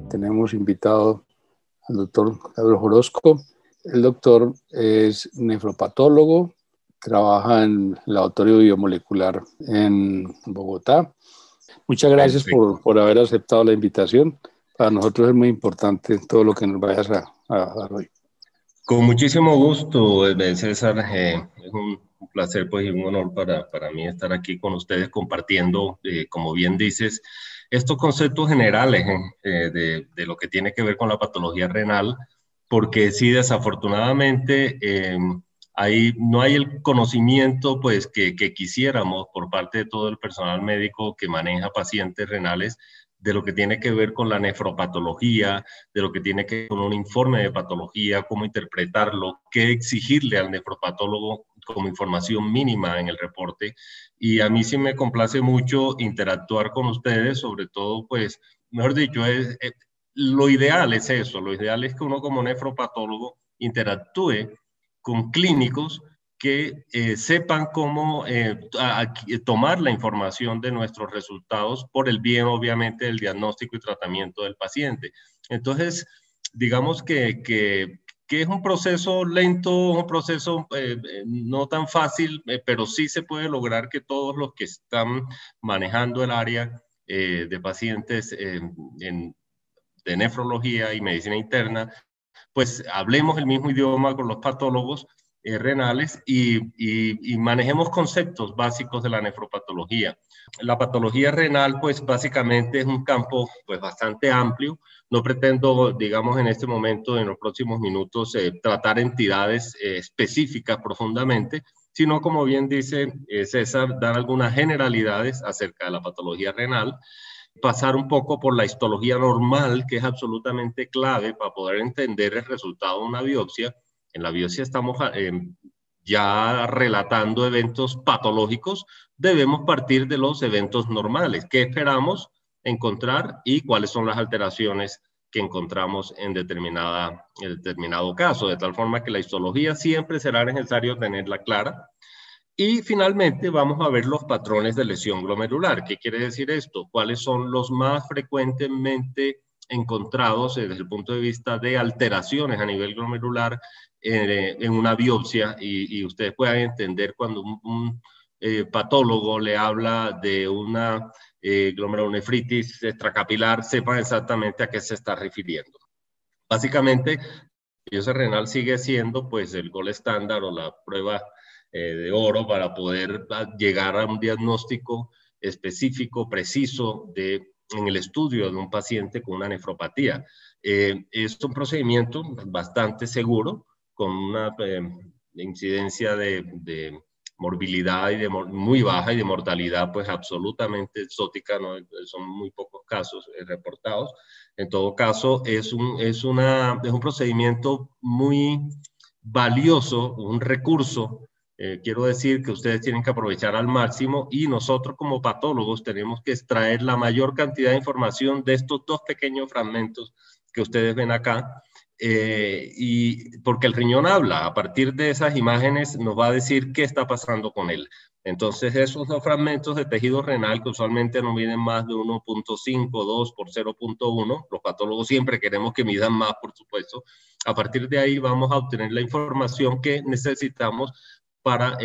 tenemos invitado al doctor Carlos Orozco. El doctor es nefropatólogo, trabaja en el Laboratorio Biomolecular en Bogotá. Muchas gracias por haber aceptado la invitación. Para nosotros es muy importante todo lo que nos vayas a dar hoy. Con muchísimo gusto, César. Es un placer pues, y un honor para mí estar aquí con ustedes compartiendo, como bien dices, estos conceptos generales de lo que tiene que ver con la patología renal, porque sí, desafortunadamente, no hay el conocimiento pues, que quisiéramos por parte de todo el personal médico que maneja pacientes renales, de lo que tiene que ver con la nefropatología, de lo que tiene que ver con un informe de patología, cómo interpretarlo, qué exigirle al nefropatólogo como información mínima en el reporte. Y a mí sí me complace mucho interactuar con ustedes, sobre todo, pues, mejor dicho, lo ideal es eso, lo ideal es que uno como nefropatólogo interactúe con clínicos que sepan cómo tomar la información de nuestros resultados por el bien, obviamente, del diagnóstico y tratamiento del paciente. Entonces, digamos que es un proceso lento, un proceso no tan fácil, pero sí se puede lograr que todos los que están manejando el área de pacientes de nefrología y medicina interna, pues hablemos el mismo idioma con los patólogos renales y manejemos conceptos básicos de la nefropatología. La patología renal, pues básicamente es un campo pues bastante amplio. No pretendo, digamos, en este momento, en los próximos minutos, tratar entidades específicas profundamente, sino, como bien dice César, dar algunas generalidades acerca de la patología renal, pasar un poco por la histología normal, que es absolutamente clave para poder entender el resultado de una biopsia. En la biopsia estamos ya relatando eventos patológicos, debemos partir de los eventos normales. ¿Qué esperamos encontrar y cuáles son las alteraciones que encontramos en determinado caso? De tal forma que la histología siempre será necesario tenerla clara. Y finalmente vamos a ver los patrones de lesión glomerular. ¿Qué quiere decir esto? ¿Cuáles son los más frecuentemente encontrados desde el punto de vista de alteraciones a nivel glomerular en una biopsia? Y ustedes puedan entender cuando un patólogo le habla de una glomerulonefritis extracapilar, sepan exactamente a qué se está refiriendo. Básicamente, la biopsia renal sigue siendo pues el gold estándar o la prueba de oro para poder llegar a un diagnóstico específico, preciso, en el estudio de un paciente con una nefropatía. Es un procedimiento bastante seguro, con una incidencia de morbilidad muy baja y de mortalidad pues absolutamente exótica, ¿no? Son muy pocos casos reportados. En todo caso, es un procedimiento muy valioso, un recurso. Quiero decir que ustedes tienen que aprovechar al máximo y nosotros como patólogos tenemos que extraer la mayor cantidad de información de estos dos pequeños fragmentos que ustedes ven acá, y porque el riñón habla, a partir de esas imágenes nos va a decir qué está pasando con él. Entonces esos dos fragmentos de tejido renal que usualmente no miden más de 1.5, 2 por 0.1, los patólogos siempre queremos que midan más, por supuesto. A partir de ahí vamos a obtener la información que necesitamos para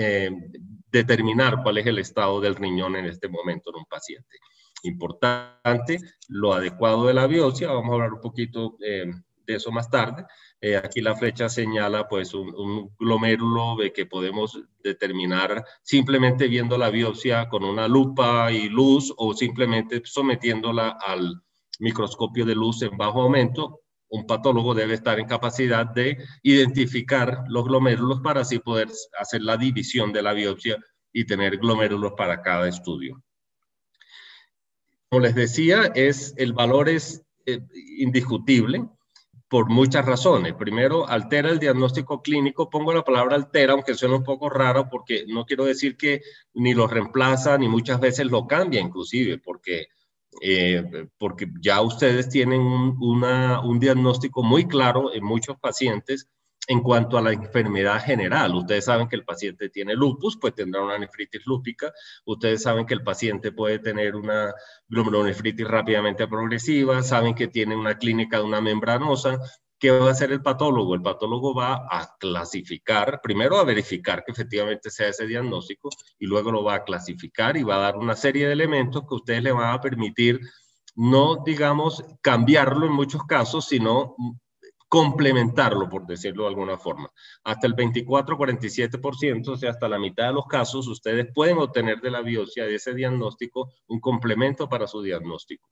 determinar cuál es el estado del riñón en este momento en un paciente. Importante, lo adecuado de la biopsia, vamos a hablar un poquito de eso más tarde. Aquí la flecha señala pues un glomérulo que podemos determinar simplemente viendo la biopsia con una lupa y luz o simplemente sometiéndola al microscopio de luz en bajo aumento. Un patólogo debe estar en capacidad de identificar los glomérulos para así poder hacer la división de la biopsia y tener glomérulos para cada estudio. Como les decía, el valor es indiscutible por muchas razones. Primero, altera el diagnóstico clínico. Pongo la palabra altera, aunque suena un poco raro, porque no quiero decir que ni lo reemplaza, ni muchas veces lo cambia inclusive, porque ya ustedes tienen un diagnóstico muy claro en muchos pacientes En cuanto a la enfermedad general, ustedes saben que el paciente tiene lupus, pues tendrá una nefritis lúpica. Ustedes saben que el paciente puede tener una glomerulonefritis rápidamente progresiva, saben que tiene una clínica de una membranosa. ¿Qué va a hacer el patólogo? El patólogo va a clasificar, primero a verificar que efectivamente sea ese diagnóstico y luego lo va a clasificar y va a dar una serie de elementos que ustedes le van a permitir no, digamos, cambiarlo en muchos casos, sino complementarlo, por decirlo de alguna forma. Hasta el 24-47%, o sea, hasta la mitad de los casos, ustedes pueden obtener de la biopsia de ese diagnóstico un complemento para su diagnóstico.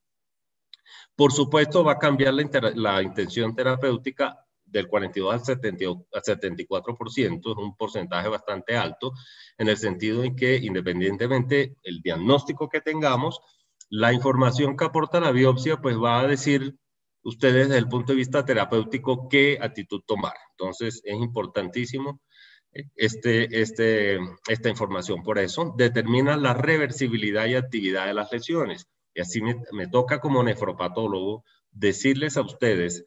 Por supuesto, va a cambiar la intención terapéutica del 42 al 74%, es un porcentaje bastante alto, en el sentido en que independientemente del diagnóstico que tengamos, la información que aporta la biopsia pues va a decir ustedes desde el punto de vista terapéutico qué actitud tomar. Entonces es importantísimo esta información. Por eso determina la reversibilidad y actividad de las lesiones. Y así me toca como nefropatólogo decirles a ustedes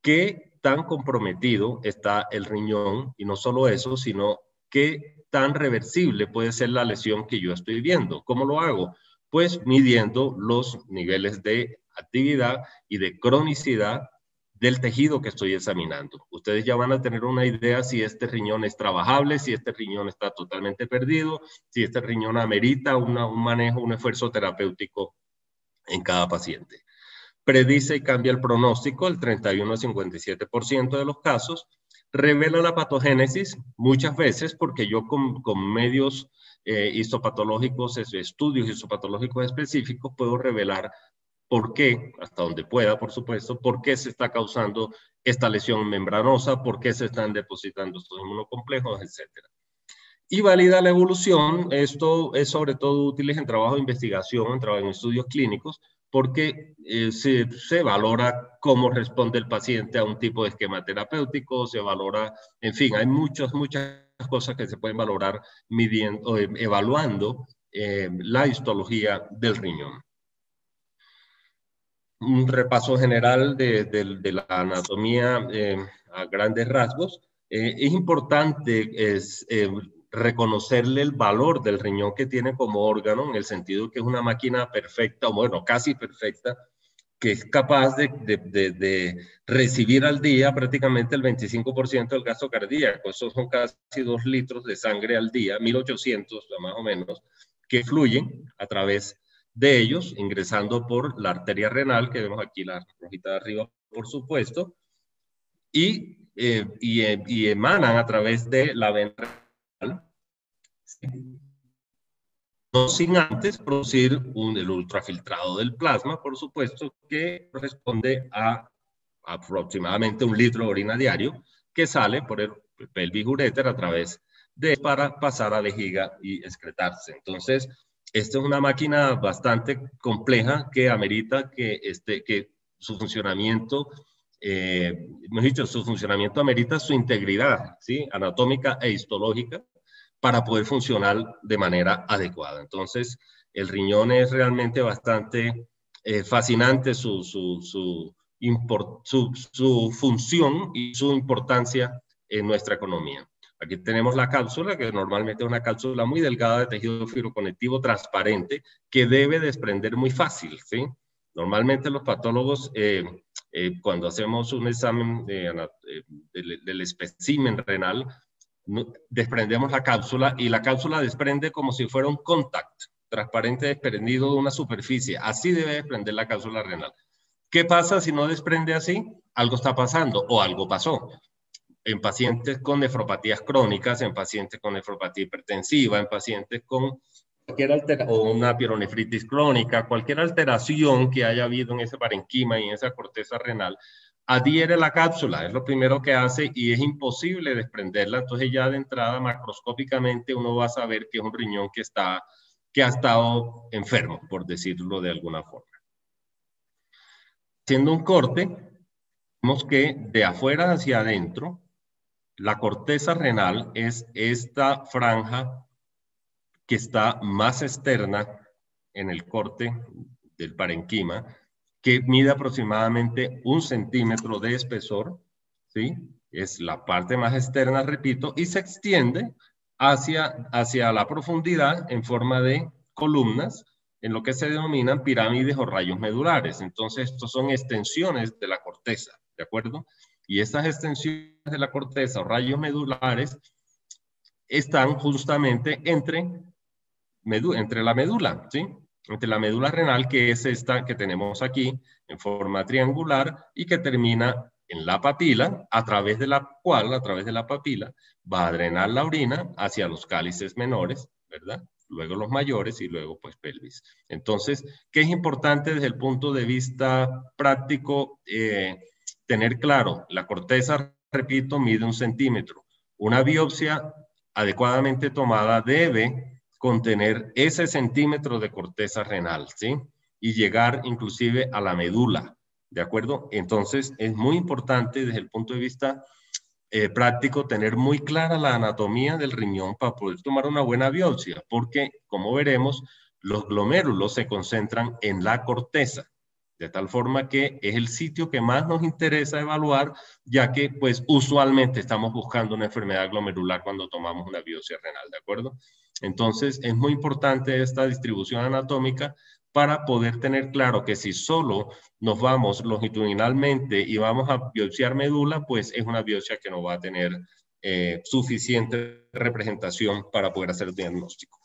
qué tan comprometido está el riñón y no solo eso, sino qué tan reversible puede ser la lesión que yo estoy viendo. ¿Cómo lo hago? Pues midiendo los niveles de actividad y de cronicidad del tejido que estoy examinando. Ustedes ya van a tener una idea si este riñón es trabajable, si este riñón está totalmente perdido, si este riñón amerita un manejo, un esfuerzo terapéutico en cada paciente. Predice y cambia el pronóstico, el 31 a 57% de los casos. Revela la patogénesis muchas veces porque yo con medios histopatológicos, estudios histopatológicos específicos, puedo revelar por qué, hasta donde pueda, por supuesto, por qué se está causando esta lesión membranosa, por qué se están depositando estos inmunocomplejos, etc. Y valida la evolución. Esto es sobre todo útil en trabajo de investigación, en estudios clínicos, porque se valora cómo responde el paciente a un tipo de esquema terapéutico, se valora, en fin, hay muchas cosas que se pueden valorar midiendo, evaluando la histología del riñón. Un repaso general de la anatomía a grandes rasgos. Es importante reconocerle el valor del riñón que tiene como órgano, en el sentido que es una máquina perfecta, o bueno, casi perfecta, que es capaz de recibir al día prácticamente el 25% del gasto cardíaco. Esos son casi 2 litros de sangre al día, 1800 más o menos, que fluyen a través de ellos, ingresando por la arteria renal, que vemos aquí la rojita de arriba, por supuesto, y emanan a través de la vena renal, no sin antes producir el ultrafiltrado del plasma, por supuesto, que corresponde a aproximadamente 1 litro de orina diario, que sale por el pelvis uréter a través de para pasar a vejiga y excretarse. Entonces, esta es una máquina bastante compleja que amerita que su funcionamiento, hemos dicho, su funcionamiento amerita su integridad, ¿sí? Anatómica e histológica, para poder funcionar de manera adecuada. Entonces, el riñón es realmente bastante fascinante su función y su importancia en nuestra economía. Aquí tenemos la cápsula, que normalmente es una cápsula muy delgada de tejido fibroconectivo transparente, que debe desprender muy fácil, ¿sí? Normalmente los patólogos, cuando hacemos un examen del espécimen renal, desprendemos la cápsula y la cápsula desprende como si fuera un contact transparente desprendido de una superficie. Así debe desprender la cápsula renal. ¿Qué pasa si no desprende así? Algo está pasando o algo pasó. En pacientes con nefropatías crónicas, en pacientes con nefropatía hipertensiva, en pacientes con cualquier alteración, o una pielonefritis crónica, cualquier alteración que haya habido en ese parenquima y en esa corteza renal, adhiere la cápsula, es lo primero que hace y es imposible desprenderla. Entonces ya de entrada macroscópicamente uno va a saber que es un riñón que ha estado enfermo, por decirlo de alguna forma. Haciendo un corte, vemos que de afuera hacia adentro, la corteza renal es esta franja que está más externa en el corte del parenquima, que mide aproximadamente 1 centímetro de espesor, ¿sí? es la parte más externa, repito, y se extiende hacia la profundidad en forma de columnas, en lo que se denominan pirámides o rayos medulares. Entonces, estos son extensiones de la corteza, ¿de acuerdo? Y estas extensiones de la corteza o rayos medulares están justamente entre la médula, ¿sí? Entre la médula renal, que es esta que tenemos aquí en forma triangular y que termina en la papila, a través de la cual, a través de la papila, va a drenar la orina hacia los cálices menores, ¿verdad? Luego los mayores y luego pues pelvis. Entonces, ¿qué es importante desde el punto de vista práctico? Tener claro, la corteza, repito, mide 1 centímetro. Una biopsia adecuadamente tomada debe contener ese centímetro de corteza renal, ¿sí? Y llegar inclusive a la médula, ¿de acuerdo? Entonces, es muy importante desde el punto de vista práctico tener muy clara la anatomía del riñón para poder tomar una buena biopsia, porque, como veremos, los glomérulos se concentran en la corteza, de tal forma que es el sitio que más nos interesa evaluar, ya que pues usualmente estamos buscando una enfermedad glomerular cuando tomamos una biopsia renal, ¿de acuerdo? Entonces es muy importante esta distribución anatómica para poder tener claro que si solo nos vamos longitudinalmente y vamos a biopsiar médula, pues es una biopsia que no va a tener suficiente representación para poder hacer el diagnóstico.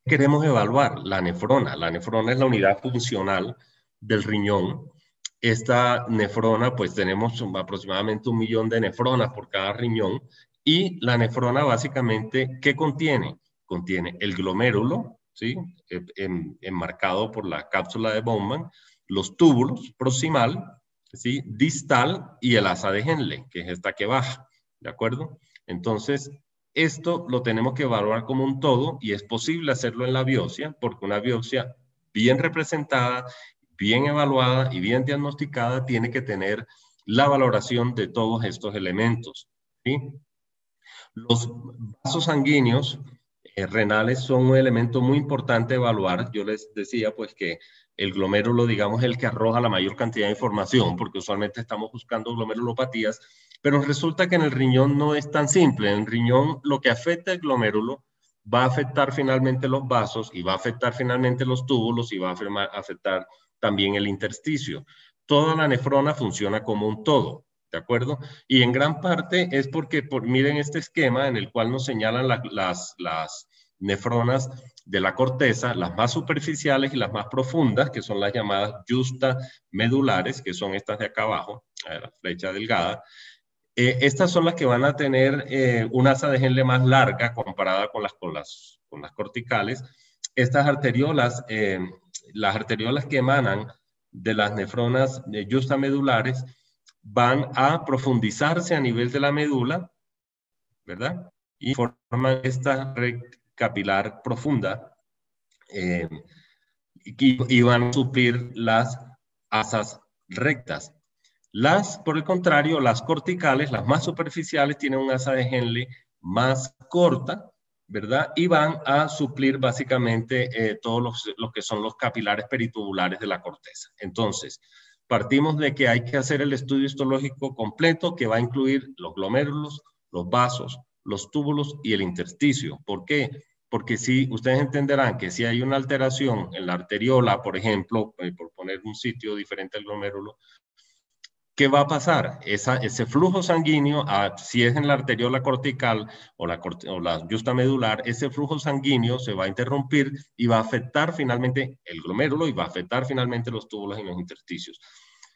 Queremos evaluar la nefrona. La nefrona es la unidad funcional del riñón. Esta nefrona, pues tenemos aproximadamente 1 millón de nefronas por cada riñón. Y la nefrona básicamente, ¿qué contiene? Contiene el glomérulo, ¿sí? Enmarcado por la cápsula de Bowman, los túbulos proximal, ¿sí? Distal y el asa de Henle, que es esta que baja, ¿de acuerdo? Entonces, esto lo tenemos que evaluar como un todo y es posible hacerlo en la biopsia porque una biopsia bien representada, bien evaluada y bien diagnosticada tiene que tener la valoración de todos estos elementos, ¿sí? Los vasos sanguíneos renales son un elemento muy importante a evaluar. Yo les decía pues que el glomérulo, digamos, es el que arroja la mayor cantidad de información porque usualmente estamos buscando glomerulopatías, pero resulta que en el riñón no es tan simple. En el riñón lo que afecta el glomérulo va a afectar finalmente los vasos y va a afectar finalmente los túbulos y va a afectar también el intersticio. Toda la nefrona funciona como un todo, ¿de acuerdo? Y en gran parte es porque, miren este esquema en el cual nos señalan las nefronas de la corteza, las más superficiales y las más profundas, que son las llamadas justamedulares, que son estas de acá abajo, la flecha delgada. Estas son las que van a tener una asa de Henle más larga comparada con las corticales. Estas arteriolas, las arteriolas que emanan de las nefronas justamedulares, van a profundizarse a nivel de la médula, ¿verdad? Y forman esta red capilar profunda y van a suplir las asas rectas. Por el contrario, las corticales, las más superficiales, tienen un asa de Henle más corta, ¿verdad? Y van a suplir básicamente todos los que son los capilares peritubulares de la corteza. Entonces, partimos de que hay que hacer el estudio histológico completo que va a incluir los glomérulos, los vasos, los túbulos y el intersticio. ¿Por qué? Porque si ustedes entenderán que si hay una alteración en la arteriola, por ejemplo, por poner un sitio diferente al glomérulo, ¿qué va a pasar? Ese flujo sanguíneo, si es en la arteriola cortical o la justamedular, ese flujo sanguíneo se va a interrumpir y va a afectar finalmente el glomérulo y va a afectar finalmente los túbulos y los intersticios.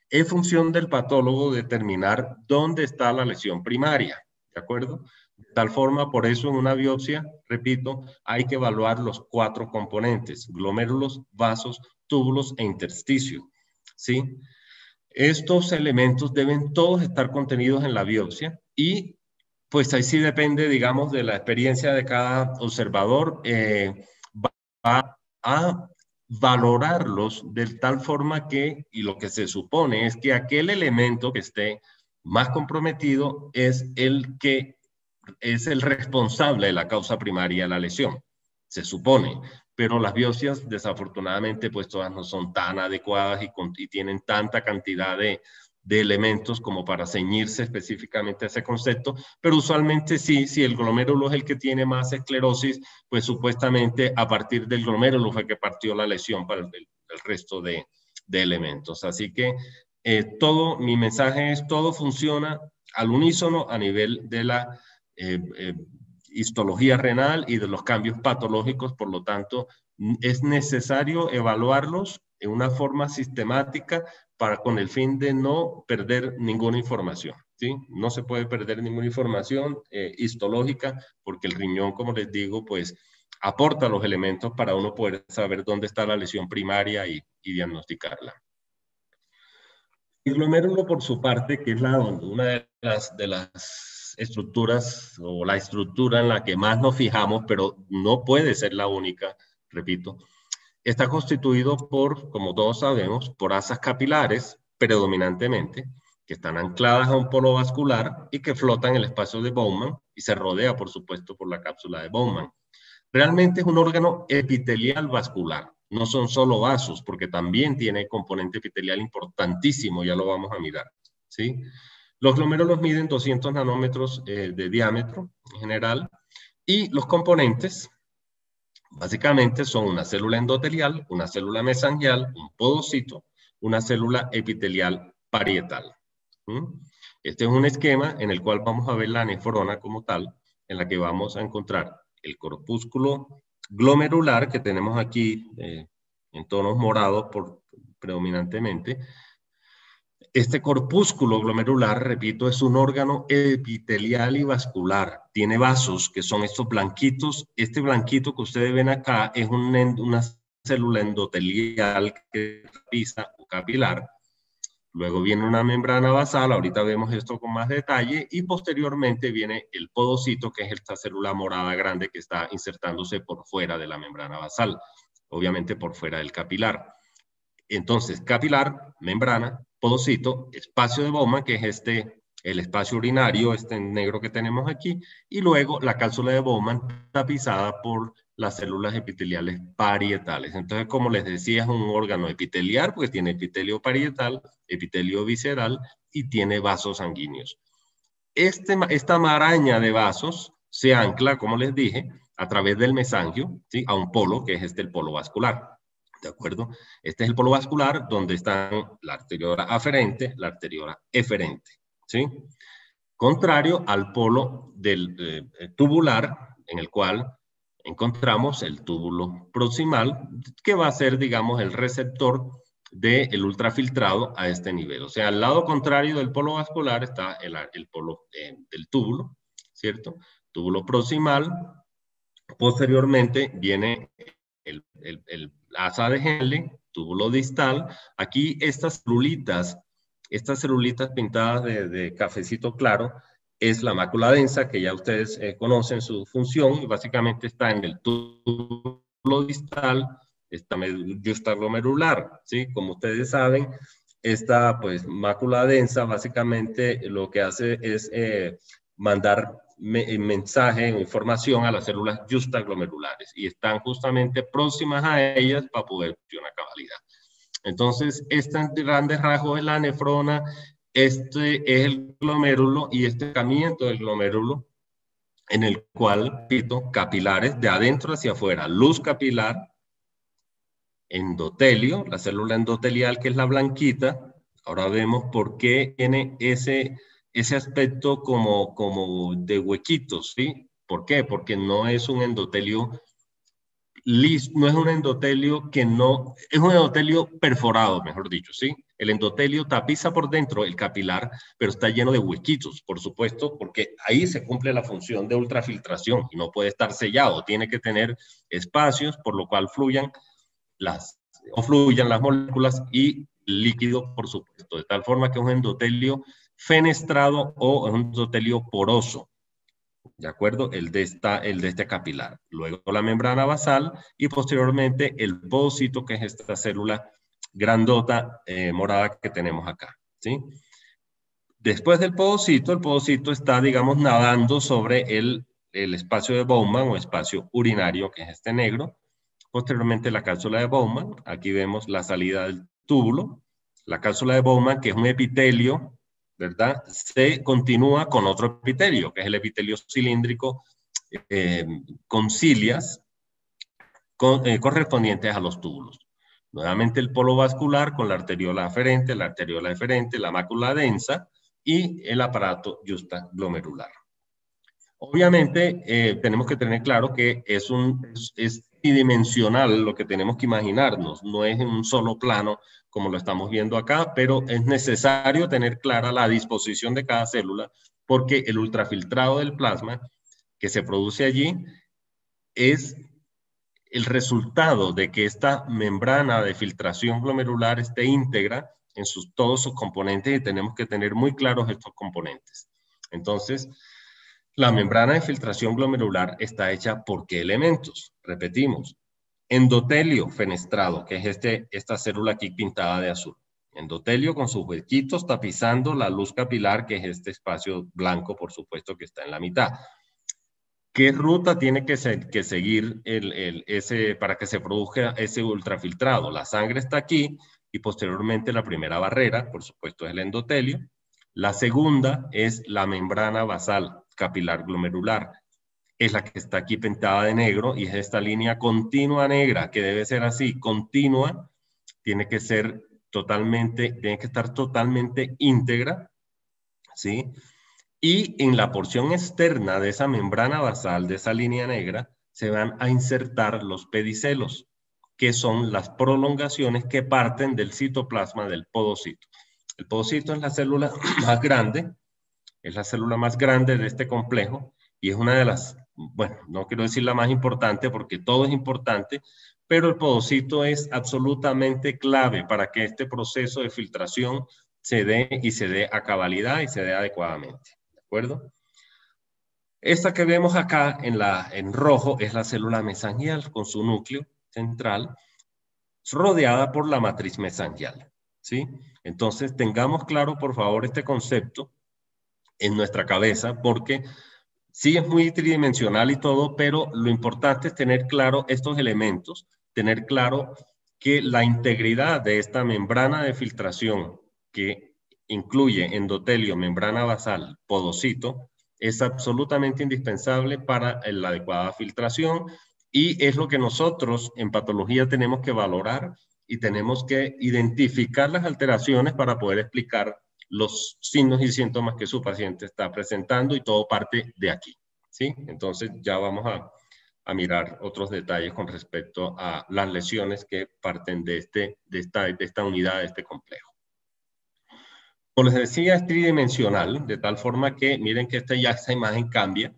Es función del patólogo determinar dónde está la lesión primaria, ¿de acuerdo? De tal forma, por eso en una biopsia, repito, hay que evaluar los 4 componentes: glomérulos, vasos, túbulos e intersticio, ¿sí? Estos elementos deben todos estar contenidos en la biopsia y pues ahí sí depende, digamos, de la experiencia de cada observador, va a valorarlos de tal forma que, y lo que se supone es que aquel elemento que esté más comprometido es el que es el responsable de la causa primaria de la lesión, se supone. Pero las biopsias, desafortunadamente, pues todas no son tan adecuadas y tienen tanta cantidad de de elementos como para ceñirse específicamente a ese concepto, pero usualmente sí, si el glomérulo es el que tiene más esclerosis, pues supuestamente a partir del glomérulo fue que partió la lesión para el resto de elementos. Así que mi mensaje es, todo funciona al unísono a nivel de la histología renal y de los cambios patológicos, por lo tanto, es necesario evaluarlos en una forma sistemática con el fin de no perder ninguna información, ¿sí? No se puede perder ninguna información histológica porque el riñón, como les digo, pues aporta los elementos para uno poder saber dónde está la lesión primaria y diagnosticarla. El glomérulo, por su parte, que es una de las estructuras o la estructura en la que más nos fijamos, pero no puede ser la única, repito, está constituido por, como todos sabemos, por asas capilares, predominantemente, que están ancladas a un polo vascular y que flotan en el espacio de Bowman y se rodea, por supuesto, por la cápsula de Bowman. Realmente es un órgano epitelial vascular, no son solo vasos, porque también tiene componente epitelial importantísimo, ya lo vamos a mirar, ¿sí? Los glomérulos miden 200 nanómetros de diámetro en general, y los componentes básicamente son una célula endotelial, una célula mesangial, un podocito, una célula epitelial parietal. Este es un esquema en el cual vamos a ver la nefrona como tal, en la que vamos a encontrar el corpúsculo glomerular que tenemos aquí en tonos morados predominantemente. Este corpúsculo glomerular, repito, es un órgano epitelial y vascular. Tiene vasos, que son estos blanquitos. Este blanquito que ustedes ven acá es una célula endotelial que pisa o capilar. Luego viene una membrana basal, ahorita vemos esto con más detalle, y posteriormente viene el podocito, que es esta célula morada grande que está insertándose por fuera de la membrana basal, obviamente por fuera del capilar. Entonces, capilar, membrana, podocito, espacio de Bowman, que es el espacio urinario, este negro que tenemos aquí, y luego la cápsula de Bowman tapizada por las células epiteliales parietales. Entonces, como les decía, es un órgano epitelial, porque tiene epitelio parietal, epitelio visceral y tiene vasos sanguíneos. Esta maraña de vasos se ancla, como les dije, a través del mesangio, ¿sí? A un polo, que es el polo vascular. ¿De acuerdo? Este es el polo vascular donde están la arteriola aferente, la arteriola eferente, ¿sí? Contrario al polo del tubular, en el cual encontramos el túbulo proximal, que va a ser, digamos, el receptor del ultrafiltrado a este nivel. O sea, al lado contrario del polo vascular está el polo del túbulo, ¿cierto? Túbulo proximal. Posteriormente viene el asa de Henle, túbulo distal. Aquí estas celulitas pintadas de cafecito claro, es la mácula densa, que ya ustedes conocen su función, y básicamente está en el túbulo distal, esta glomerular, ¿sí? Como ustedes saben, esta pues mácula densa básicamente lo que hace es mandar mensaje o información a las células justaglomerulares y están justamente próximas a ellas para poder funcionar a cabalidad. Entonces, estas grandes rasgos es la nefrona, este es el glomérulo y este camino del glomérulo en el cual, repito, capilares de adentro hacia afuera, luz capilar, endotelio, la célula endotelial que es la blanquita. Ahora vemos por qué tiene ese aspecto como de huequitos, ¿sí? ¿Por qué? Porque no es un endotelio liso, no es un endotelio es un endotelio perforado, mejor dicho, ¿sí? El endotelio tapiza por dentro el capilar, pero está lleno de huequitos, por supuesto, porque ahí se cumple la función de ultrafiltración y no puede estar sellado, tiene que tener espacios por lo cual fluyan las moléculas y líquido, por supuesto, de tal forma que es un endotelio fenestrado o un endotelio poroso, ¿de acuerdo? El de este capilar. Luego la membrana basal y posteriormente el podocito, que es esta célula grandota morada que tenemos acá, ¿sí? Después del podocito, el podocito está, digamos, nadando sobre el espacio de Bowman o espacio urinario, que es este negro. Posteriormente la cápsula de Bowman, aquí vemos la salida del túbulo La cápsula de Bowman, que es un epitelio, ¿verdad? Se continúa con otro epitelio, que es el epitelio cilíndrico con cilias correspondientes a los túbulos. Nuevamente el polo vascular con la arteriola deferente, la mácula densa y el aparato justaglomerular. Obviamente tenemos que tener claro que es tridimensional lo que tenemos que imaginarnos, no es en un solo plano como lo estamos viendo acá, pero es necesario tener clara la disposición de cada célula porque el ultrafiltrado del plasma que se produce allí es el resultado de que esta membrana de filtración glomerular esté íntegra en todos sus componentes y tenemos que tener muy claros estos componentes. Entonces, la membrana de filtración glomerular está hecha por ¿qué elementos? Repetimos, endotelio fenestrado, que es esta célula aquí pintada de azul. Endotelio con sus huequitos tapizando la luz capilar, que es este espacio blanco, por supuesto, que está en la mitad. ¿Qué ruta tiene que seguir para que se produzca ese ultrafiltrado? La sangre está aquí y posteriormente la primera barrera, por supuesto, es el endotelio. La segunda es la membrana basal capilar glomerular. Es la que está aquí pintada de negro y es esta línea continua negra que debe ser así, continua, tiene que estar totalmente íntegra, ¿sí? Y en la porción externa de esa membrana basal, de esa línea negra, se van a insertar los pedicelos, que son las prolongaciones que parten del citoplasma del podocito. El podocito es la célula más grande, es la célula más grande de este complejo y es una de las, bueno, no quiero decir la más importante porque todo es importante, pero el podocito es absolutamente clave para que este proceso de filtración se dé a cabalidad y se dé adecuadamente. ¿De acuerdo? Esta que vemos acá en rojo es la célula mesangial con su núcleo central rodeada por la matriz mesangial, ¿sí? Entonces tengamos claro por favor este concepto en nuestra cabeza porque sí es muy tridimensional y todo, pero lo importante es tener claro estos elementos, tener claro que la integridad de esta membrana de filtración que incluye endotelio, membrana basal, podocito, es absolutamente indispensable para la adecuada filtración y es lo que nosotros en patología tenemos que valorar y tenemos que identificar las alteraciones para poder explicar los signos y síntomas que su paciente está presentando y todo parte de aquí, ¿sí? Entonces ya vamos a mirar otros detalles con respecto a las lesiones que parten de esta unidad, de este complejo. Como les decía, es tridimensional, de tal forma que miren que esta imagen cambia,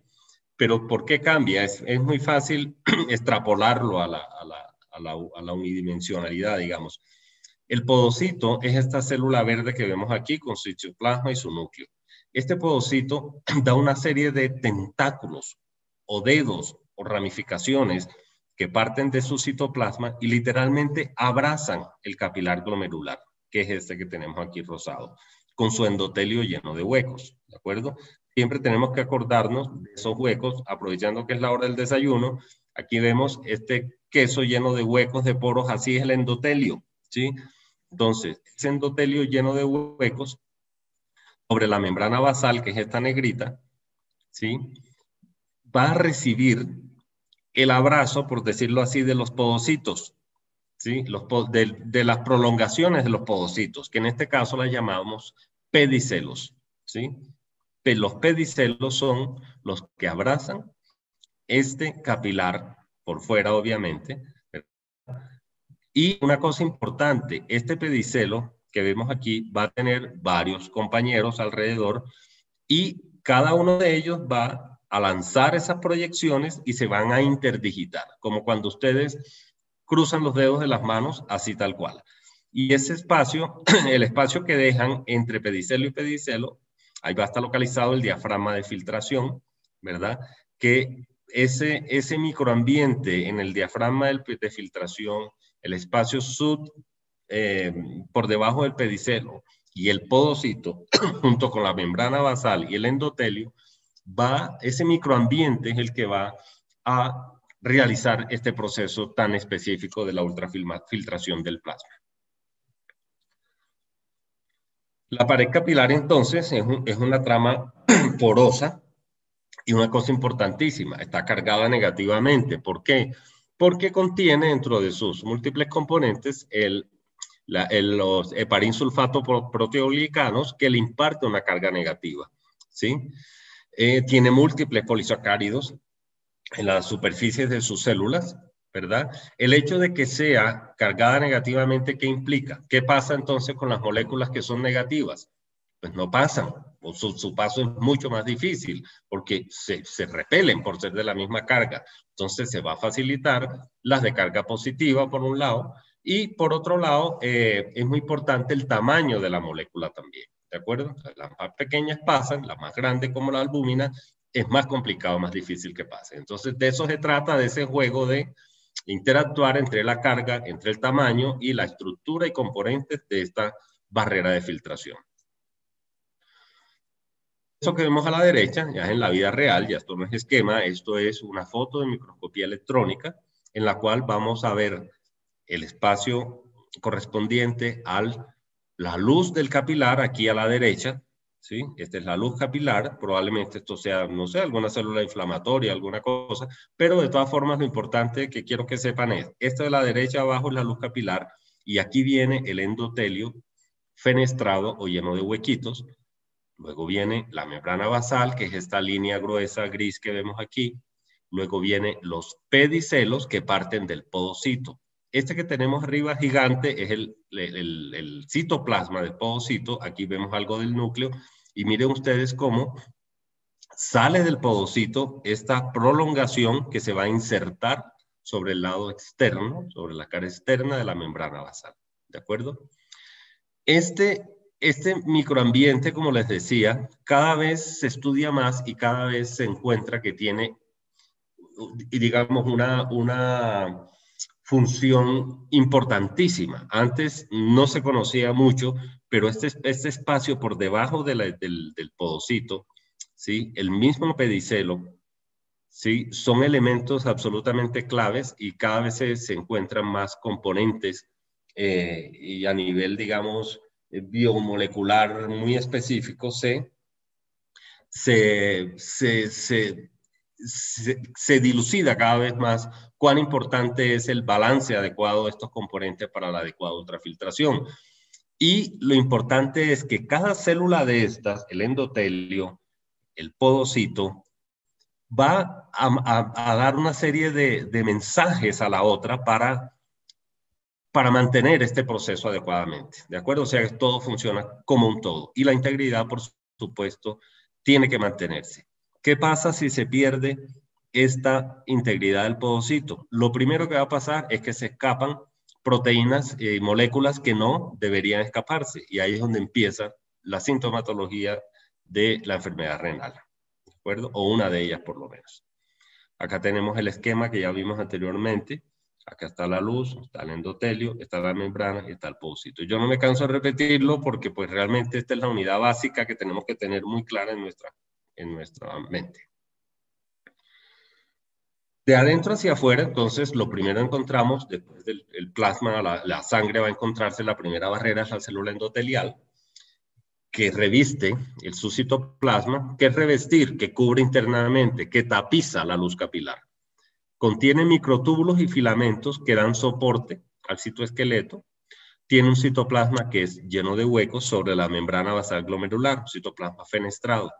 pero ¿por qué cambia? Es muy fácil extrapolarlo a la unidimensionalidad, digamos. El podocito es esta célula verde que vemos aquí con su citoplasma y su núcleo. Este podocito da una serie de tentáculos o dedos o ramificaciones que parten de su citoplasma y literalmente abrazan el capilar glomerular, que es este que tenemos aquí rosado, con su endotelio lleno de huecos, ¿de acuerdo? Siempre tenemos que acordarnos de esos huecos, aprovechando que es la hora del desayuno. Aquí vemos este queso lleno de huecos, de poros, así es el endotelio, ¿sí? Entonces, ese endotelio lleno de huecos sobre la membrana basal, que es esta negrita, ¿sí? Va a recibir el abrazo, por decirlo así, de los podocitos, ¿sí? De las prolongaciones de los podocitos, que en este caso las llamamos pedicelos, ¿sí? Los pedicelos son los que abrazan este capilar por fuera, obviamente. Y una cosa importante, este pedicelo que vemos aquí va a tener varios compañeros alrededor y cada uno de ellos va a lanzar esas proyecciones y se van a interdigitar, como cuando ustedes cruzan los dedos de las manos, así tal cual. Y ese espacio, el espacio que dejan entre pedicelo y pedicelo, ahí va a estar localizado el diafragma de filtración, ¿verdad? Que ese microambiente en el diafragma de filtración, el espacio por debajo del pedicelo y el podocito, junto con la membrana basal y el endotelio, ese microambiente es el que va a realizar este proceso tan específico de la ultrafiltración del plasma. La pared capilar entonces es una trama porosa y una cosa importantísima, está cargada negativamente. ¿Por qué? Porque contiene dentro de sus múltiples componentes los heparinsulfato proteoglicanos que le imparte una carga negativa, ¿sí? Tiene múltiples polisacáridos en las superficies de sus células, ¿verdad? El hecho de que sea cargada negativamente, ¿qué implica? ¿Qué pasa entonces con las moléculas que son negativas? Pues no pasan, o su paso es mucho más difícil, porque se repelen por ser de la misma carga. Entonces se va a facilitar las de carga positiva, por un lado, y por otro lado, es muy importante el tamaño de la molécula también, ¿de acuerdo? Las más pequeñas pasan, las más grandes como la albúmina, es más complicado, más difícil que pase. Entonces, de eso se trata, de ese juego de interactuar entre la carga, entre el tamaño y la estructura y componentes de esta barrera de filtración. Eso que vemos a la derecha ya es en la vida real, ya esto no es esquema, esto es una foto de microscopía electrónica en la cual vamos a ver el espacio correspondiente a la luz del capilar aquí a la derecha, ¿sí? Esta es la luz capilar, probablemente esto sea, no sé, alguna célula inflamatoria, alguna cosa, pero de todas formas lo importante que quiero que sepan es, esta de la derecha abajo es la luz capilar y aquí viene el endotelio fenestrado o lleno de huequitos. Luego viene la membrana basal, que es esta línea gruesa gris que vemos aquí. Luego vienen los pedicelos que parten del podocito. Este que tenemos arriba gigante es el citoplasma del podocito. Aquí vemos algo del núcleo. Y miren ustedes cómo sale del podocito esta prolongación que se va a insertar sobre el lado externo, sobre la cara externa de la membrana basal. ¿De acuerdo? Este microambiente, como les decía, cada vez se estudia más y cada vez se encuentra que tiene, digamos, una función importantísima. Antes no se conocía mucho, pero este espacio por debajo del podocito, ¿sí? El mismo pedicelo, ¿sí? Son elementos absolutamente claves y cada vez se encuentran más componentes y a nivel, digamos, biomolecular muy específico se dilucida cada vez más cuán importante es el balance adecuado de estos componentes para la adecuada ultrafiltración. Y lo importante es que cada célula de estas, el endotelio, el podocito, va a dar una serie de mensajes a la otra para mantener este proceso adecuadamente, ¿de acuerdo? O sea, que todo funciona como un todo. Y la integridad, por supuesto, tiene que mantenerse. ¿Qué pasa si se pierde esta integridad del podocito? Lo primero que va a pasar es que se escapan proteínas y moléculas que no deberían escaparse. Y ahí es donde empieza la sintomatología de la enfermedad renal, ¿de acuerdo? O una de ellas, por lo menos. Acá tenemos el esquema que ya vimos anteriormente. Acá está la luz, está el endotelio, está la membrana y está el podocito. Yo no me canso de repetirlo porque pues realmente esta es la unidad básica que tenemos que tener muy clara en nuestra mente. De adentro hacia afuera, entonces, lo primero encontramos, después del plasma, la sangre va a encontrarse, la primera barrera es la célula endotelial, que reviste su citoplasma, que es revestir, que cubre internamente, que tapiza la luz capilar. Contiene microtúbulos y filamentos que dan soporte al citoesqueleto. Tiene un citoplasma que es lleno de huecos sobre la membrana basal glomerular, citoplasma fenestrado.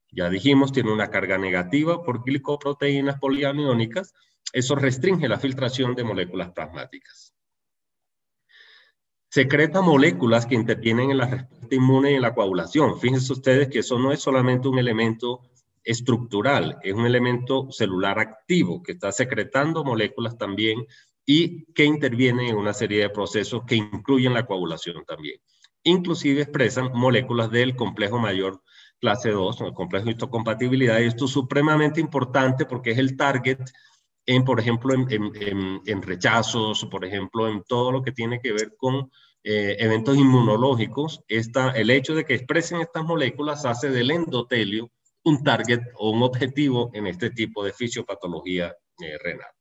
Ya dijimos, tiene una carga negativa por glicoproteínas polianiónicas. Eso restringe la filtración de moléculas plasmáticas. Secreta moléculas que intervienen en la respuesta inmune y en la coagulación. Fíjense ustedes que eso no es solamente un elemento estructural, es un elemento celular activo que está secretando moléculas también y que intervienen en una serie de procesos que incluyen la coagulación también. Inclusive expresan moléculas del complejo mayor clase 2, el complejo de histocompatibilidad, y esto es supremamente importante porque es el target por ejemplo, en rechazos, por ejemplo, en todo lo que tiene que ver con eventos inmunológicos. El hecho de que expresen estas moléculas hace del endotelio un target o un objetivo en este tipo de fisiopatología renal.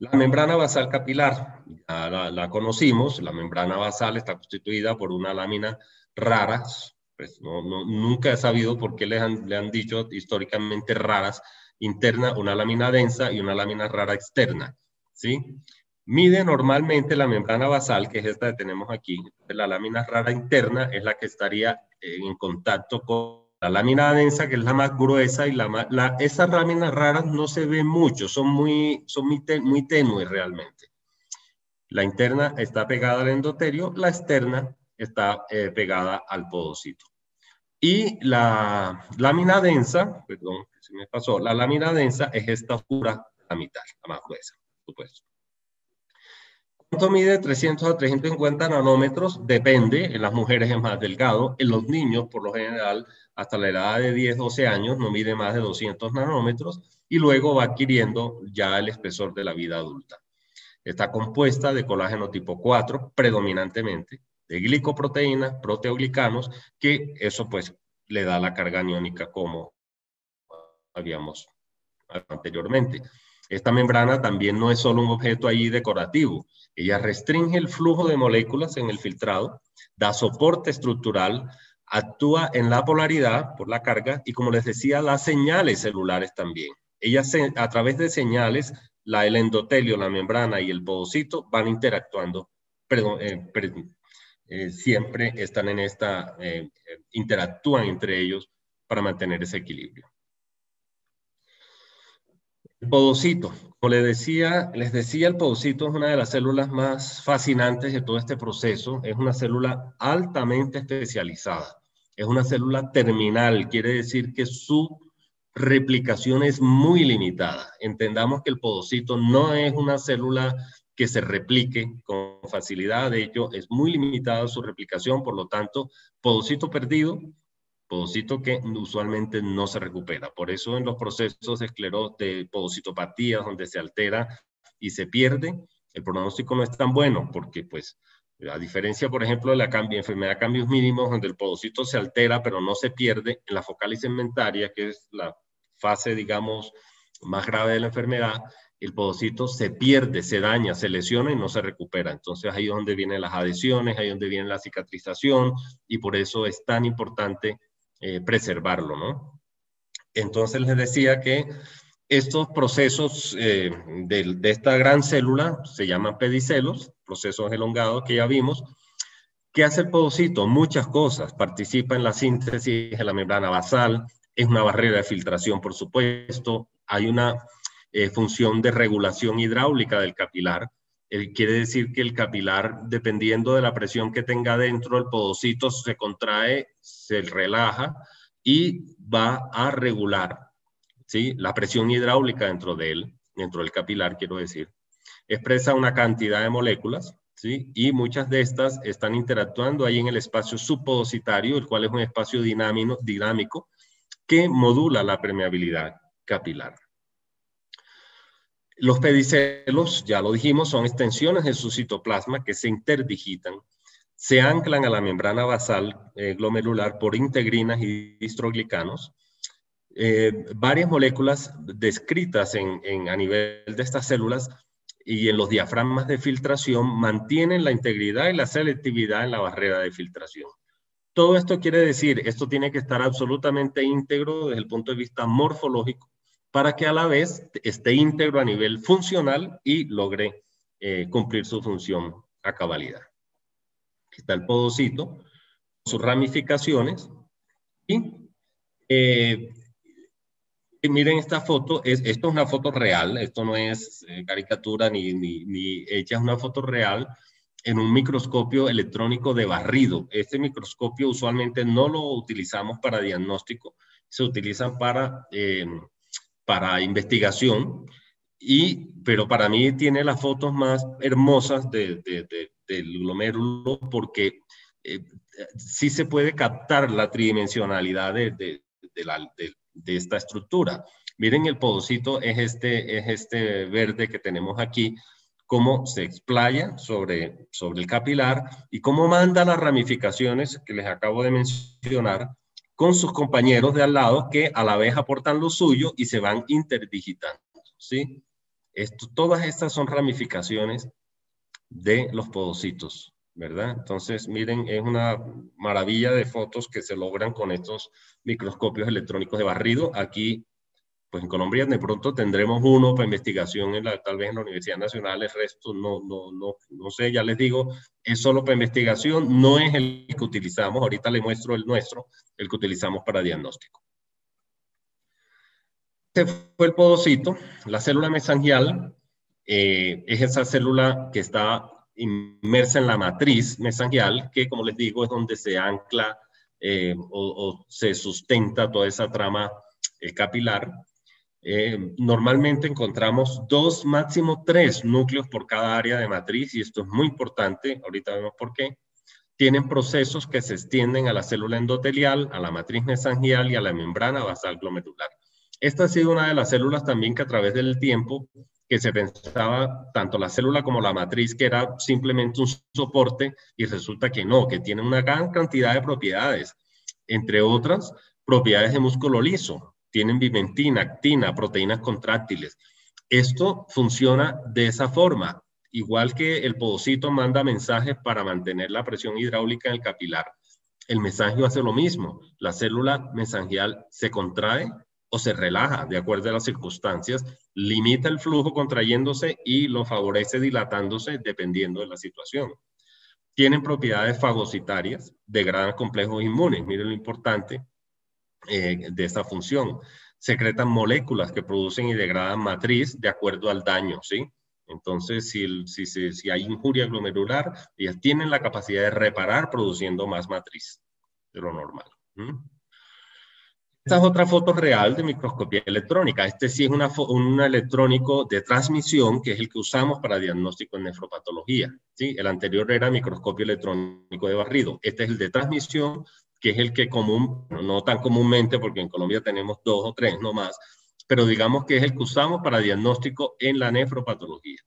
La membrana basal capilar, ya la conocimos. La membrana basal está constituida por una lámina raras, pues nunca he sabido por qué le han dicho históricamente raras, interna, una lámina densa y una lámina rara externa, ¿sí? Mide normalmente la membrana basal, que es esta que tenemos aquí. La lámina rara interna es la que estaría en contacto con la lámina densa, que es la más gruesa, y esas láminas raras no se ven mucho, son muy tenues realmente. La interna está pegada al endotelio, la externa está pegada al podocito. Y la lámina densa, perdón, se me pasó, la lámina densa es esta oscura, la mitad, la más gruesa, por supuesto. ¿Cuánto mide? 300 a 350 nanómetros, depende, en las mujeres es más delgado, en los niños por lo general hasta la edad de 10, 12 años no mide más de 200 nanómetros y luego va adquiriendo ya el espesor de la vida adulta. Está compuesta de colágeno tipo 4 predominantemente, de glicoproteínas, proteoglicanos, que eso pues le da la carga aniónica como habíamos anteriormente. Esta membrana también no es solo un objeto ahí decorativo. Ella restringe el flujo de moléculas en el filtrado, da soporte estructural, actúa en la polaridad por la carga y, como les decía, las señales celulares también. A través de señales, el endotelio, la membrana y el podocito van interactuando, siempre están en interactúan entre ellos para mantener ese equilibrio. El podocito, como les decía, el podocito es una de las células más fascinantes de todo este proceso. Es una célula altamente especializada. Es una célula terminal, quiere decir que su replicación es muy limitada. Entendamos que el podocito no es una célula que se replique con facilidad. De hecho, es muy limitada su replicación, por lo tanto, podocito perdido, podocito que usualmente no se recupera. Por eso en los procesos de podocitopatías donde se altera y se pierde, el pronóstico no es tan bueno porque pues a diferencia, por ejemplo, de la enfermedad de cambios mínimos, donde el podocito se altera pero no se pierde, en la focal y segmentaria, que es la fase, digamos, más grave de la enfermedad, el podocito se pierde, se daña, se lesiona y no se recupera. Entonces ahí es donde vienen las adhesiones, ahí es donde viene la cicatrización y por eso es tan importante preservarlo, ¿no? Entonces les decía que estos procesos de esta gran célula se llaman pedicelos, procesos elongados que ya vimos. ¿Qué hace el podocito? Muchas cosas. Participa en la síntesis de la membrana basal, es una barrera de filtración, por supuesto. Hay una función de regulación hidráulica del capilar. Quiere decir que el capilar, dependiendo de la presión que tenga dentro, el podocito se contrae, se relaja y va a regular, ¿sí?, la presión hidráulica dentro del capilar, quiero decir. Expresa una cantidad de moléculas, ¿sí?, y muchas de estas están interactuando ahí en el espacio subpodocitario, el cual es un espacio dinámico que modula la permeabilidad capilar. Los pedicelos, ya lo dijimos, son extensiones de su citoplasma que se interdigitan, se anclan a la membrana basal glomerular por integrinas y distroglicanos. Varias moléculas descritas a nivel de estas células y en los diafragmas de filtración mantienen la integridad y la selectividad en la barrera de filtración. Todo esto quiere decir, esto tiene que estar absolutamente íntegro desde el punto de vista morfológico para que a la vez esté íntegro a nivel funcional y logre cumplir su función a cabalidad. Aquí está el podocito, sus ramificaciones y miren esta foto, esto es una foto real, esto no es caricatura ni hecha, es una foto real en un microscopio electrónico de barrido. Este microscopio usualmente no lo utilizamos para diagnóstico, se utilizan para investigación, pero para mí tiene las fotos más hermosas del glomérulo porque sí se puede captar la tridimensionalidad de esta estructura. Miren, el podocito es este verde que tenemos aquí, cómo se explaya sobre el capilar y cómo manda las ramificaciones que les acabo de mencionar con sus compañeros de al lado que a la vez aportan lo suyo y se van interdigitando, ¿sí? Todas estas son ramificaciones de los podocitos, ¿verdad? Entonces, miren, es una maravilla de fotos que se logran con estos microscopios electrónicos de barrido. Aquí, pues en Colombia de pronto tendremos uno para investigación, tal vez en la Universidad Nacional, el resto no sé, ya les digo, es solo para investigación, no es el que utilizamos. Ahorita les muestro el nuestro, el que utilizamos para diagnóstico. Este fue el podocito. La célula mesangial es esa célula que está inmersa en la matriz mesangial, que como les digo es donde se ancla o se sustenta toda esa trama capilar. Normalmente encontramos 2, máximo 3 núcleos por cada área de matriz, y esto es muy importante, ahorita vemos por qué. Tienen procesos que se extienden a la célula endotelial, a la matriz mesangial y a la membrana basal glomerular. Esta ha sido una de las células también que a través del tiempo, que se pensaba tanto la célula como la matriz que era simplemente un soporte, y resulta que no, que tiene una gran cantidad de propiedades, entre otras propiedades de músculo liso. Tienen vimentina, actina, proteínas contráctiles. Esto funciona de esa forma. Igual que el podocito manda mensajes para mantener la presión hidráulica en el capilar, el mesangio hace lo mismo. La célula mesangial se contrae o se relaja de acuerdo a las circunstancias, limita el flujo contrayéndose y lo favorece dilatándose dependiendo de la situación. Tienen propiedades fagocitarias, degradan complejos inmunes. Miren lo importante de esta función. Secretan moléculas que producen y degradan matriz de acuerdo al daño, ¿sí? Entonces, si hay injuria glomerular, ellas tienen la capacidad de reparar produciendo más matriz de lo normal. Esta es otra foto real de microscopía electrónica. Este sí es un electrónico de transmisión, que es el que usamos para diagnóstico en nefropatología, ¿sí? El anterior era microscopio electrónico de barrido. Este es el de transmisión, que es el que no tan comúnmente, porque en Colombia tenemos 2 o 3 nomás, pero digamos que es el que usamos para diagnóstico en la nefropatología.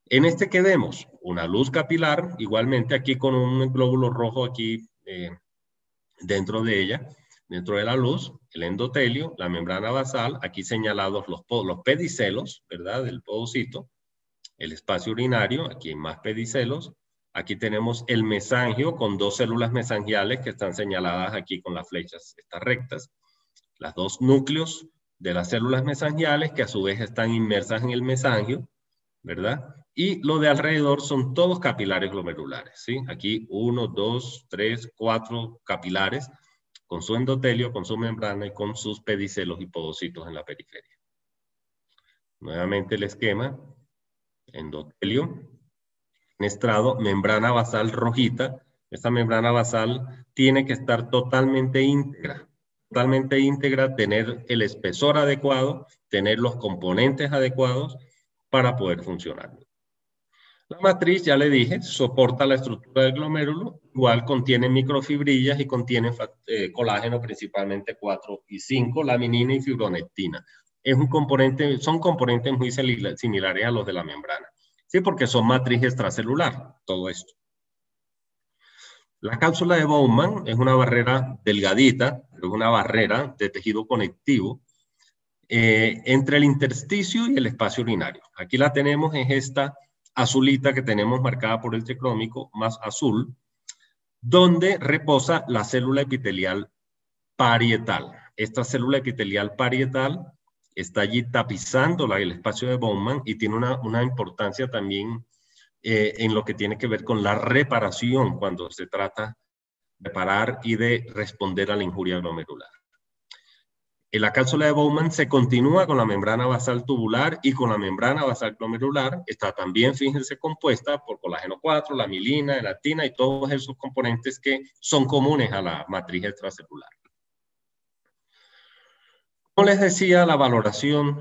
En este que vemos una luz capilar, igualmente aquí con un glóbulo rojo aquí dentro de ella, dentro de la luz, el endotelio, la membrana basal, aquí señalados los pedicelos, ¿verdad? Del podocito, el espacio urinario, aquí hay más pedicelos. Aquí tenemos el mesangio con 2 células mesangiales que están señaladas aquí con las flechas, estas rectas. Las 2 núcleos de las células mesangiales que a su vez están inmersas en el mesangio, ¿verdad? Y lo de alrededor son todos capilares glomerulares, ¿sí? Aquí 1, 2, 3, 4 capilares con su endotelio, con su membrana y con sus pedicelos y podocitos en la periferia. Nuevamente el esquema: endotelio, fenestrado, membrana basal rojita. Esta membrana basal tiene que estar totalmente íntegra, tener el espesor adecuado, tener los componentes adecuados para poder funcionar. La matriz, ya le dije, soporta la estructura del glomérulo, igual contiene microfibrillas y contiene colágeno, principalmente 4 y 5, laminina y fibronectina. Son componentes muy similares a los de la membrana, ¿sí? Porque son matriz extracelular, todo esto. La cápsula de Bowman es una barrera delgadita, pero es una barrera de tejido conectivo entre el intersticio y el espacio urinario. Aquí la tenemos, es esta azulita que tenemos marcada por el tricrómico, más azul, donde reposa la célula epitelial parietal. Esta célula epitelial parietal está allí tapizando el espacio de Bowman y tiene una importancia también en lo que tiene que ver con la reparación cuando se trata de reparar y de responder a la injuria glomerular. En la cápsula de Bowman se continúa con la membrana basal tubular y con la membrana basal glomerular. Está también, fíjense, compuesta por colágeno 4, la mielina, la actina y todos esos componentes que son comunes a la matriz extracelular. Como les decía, la valoración,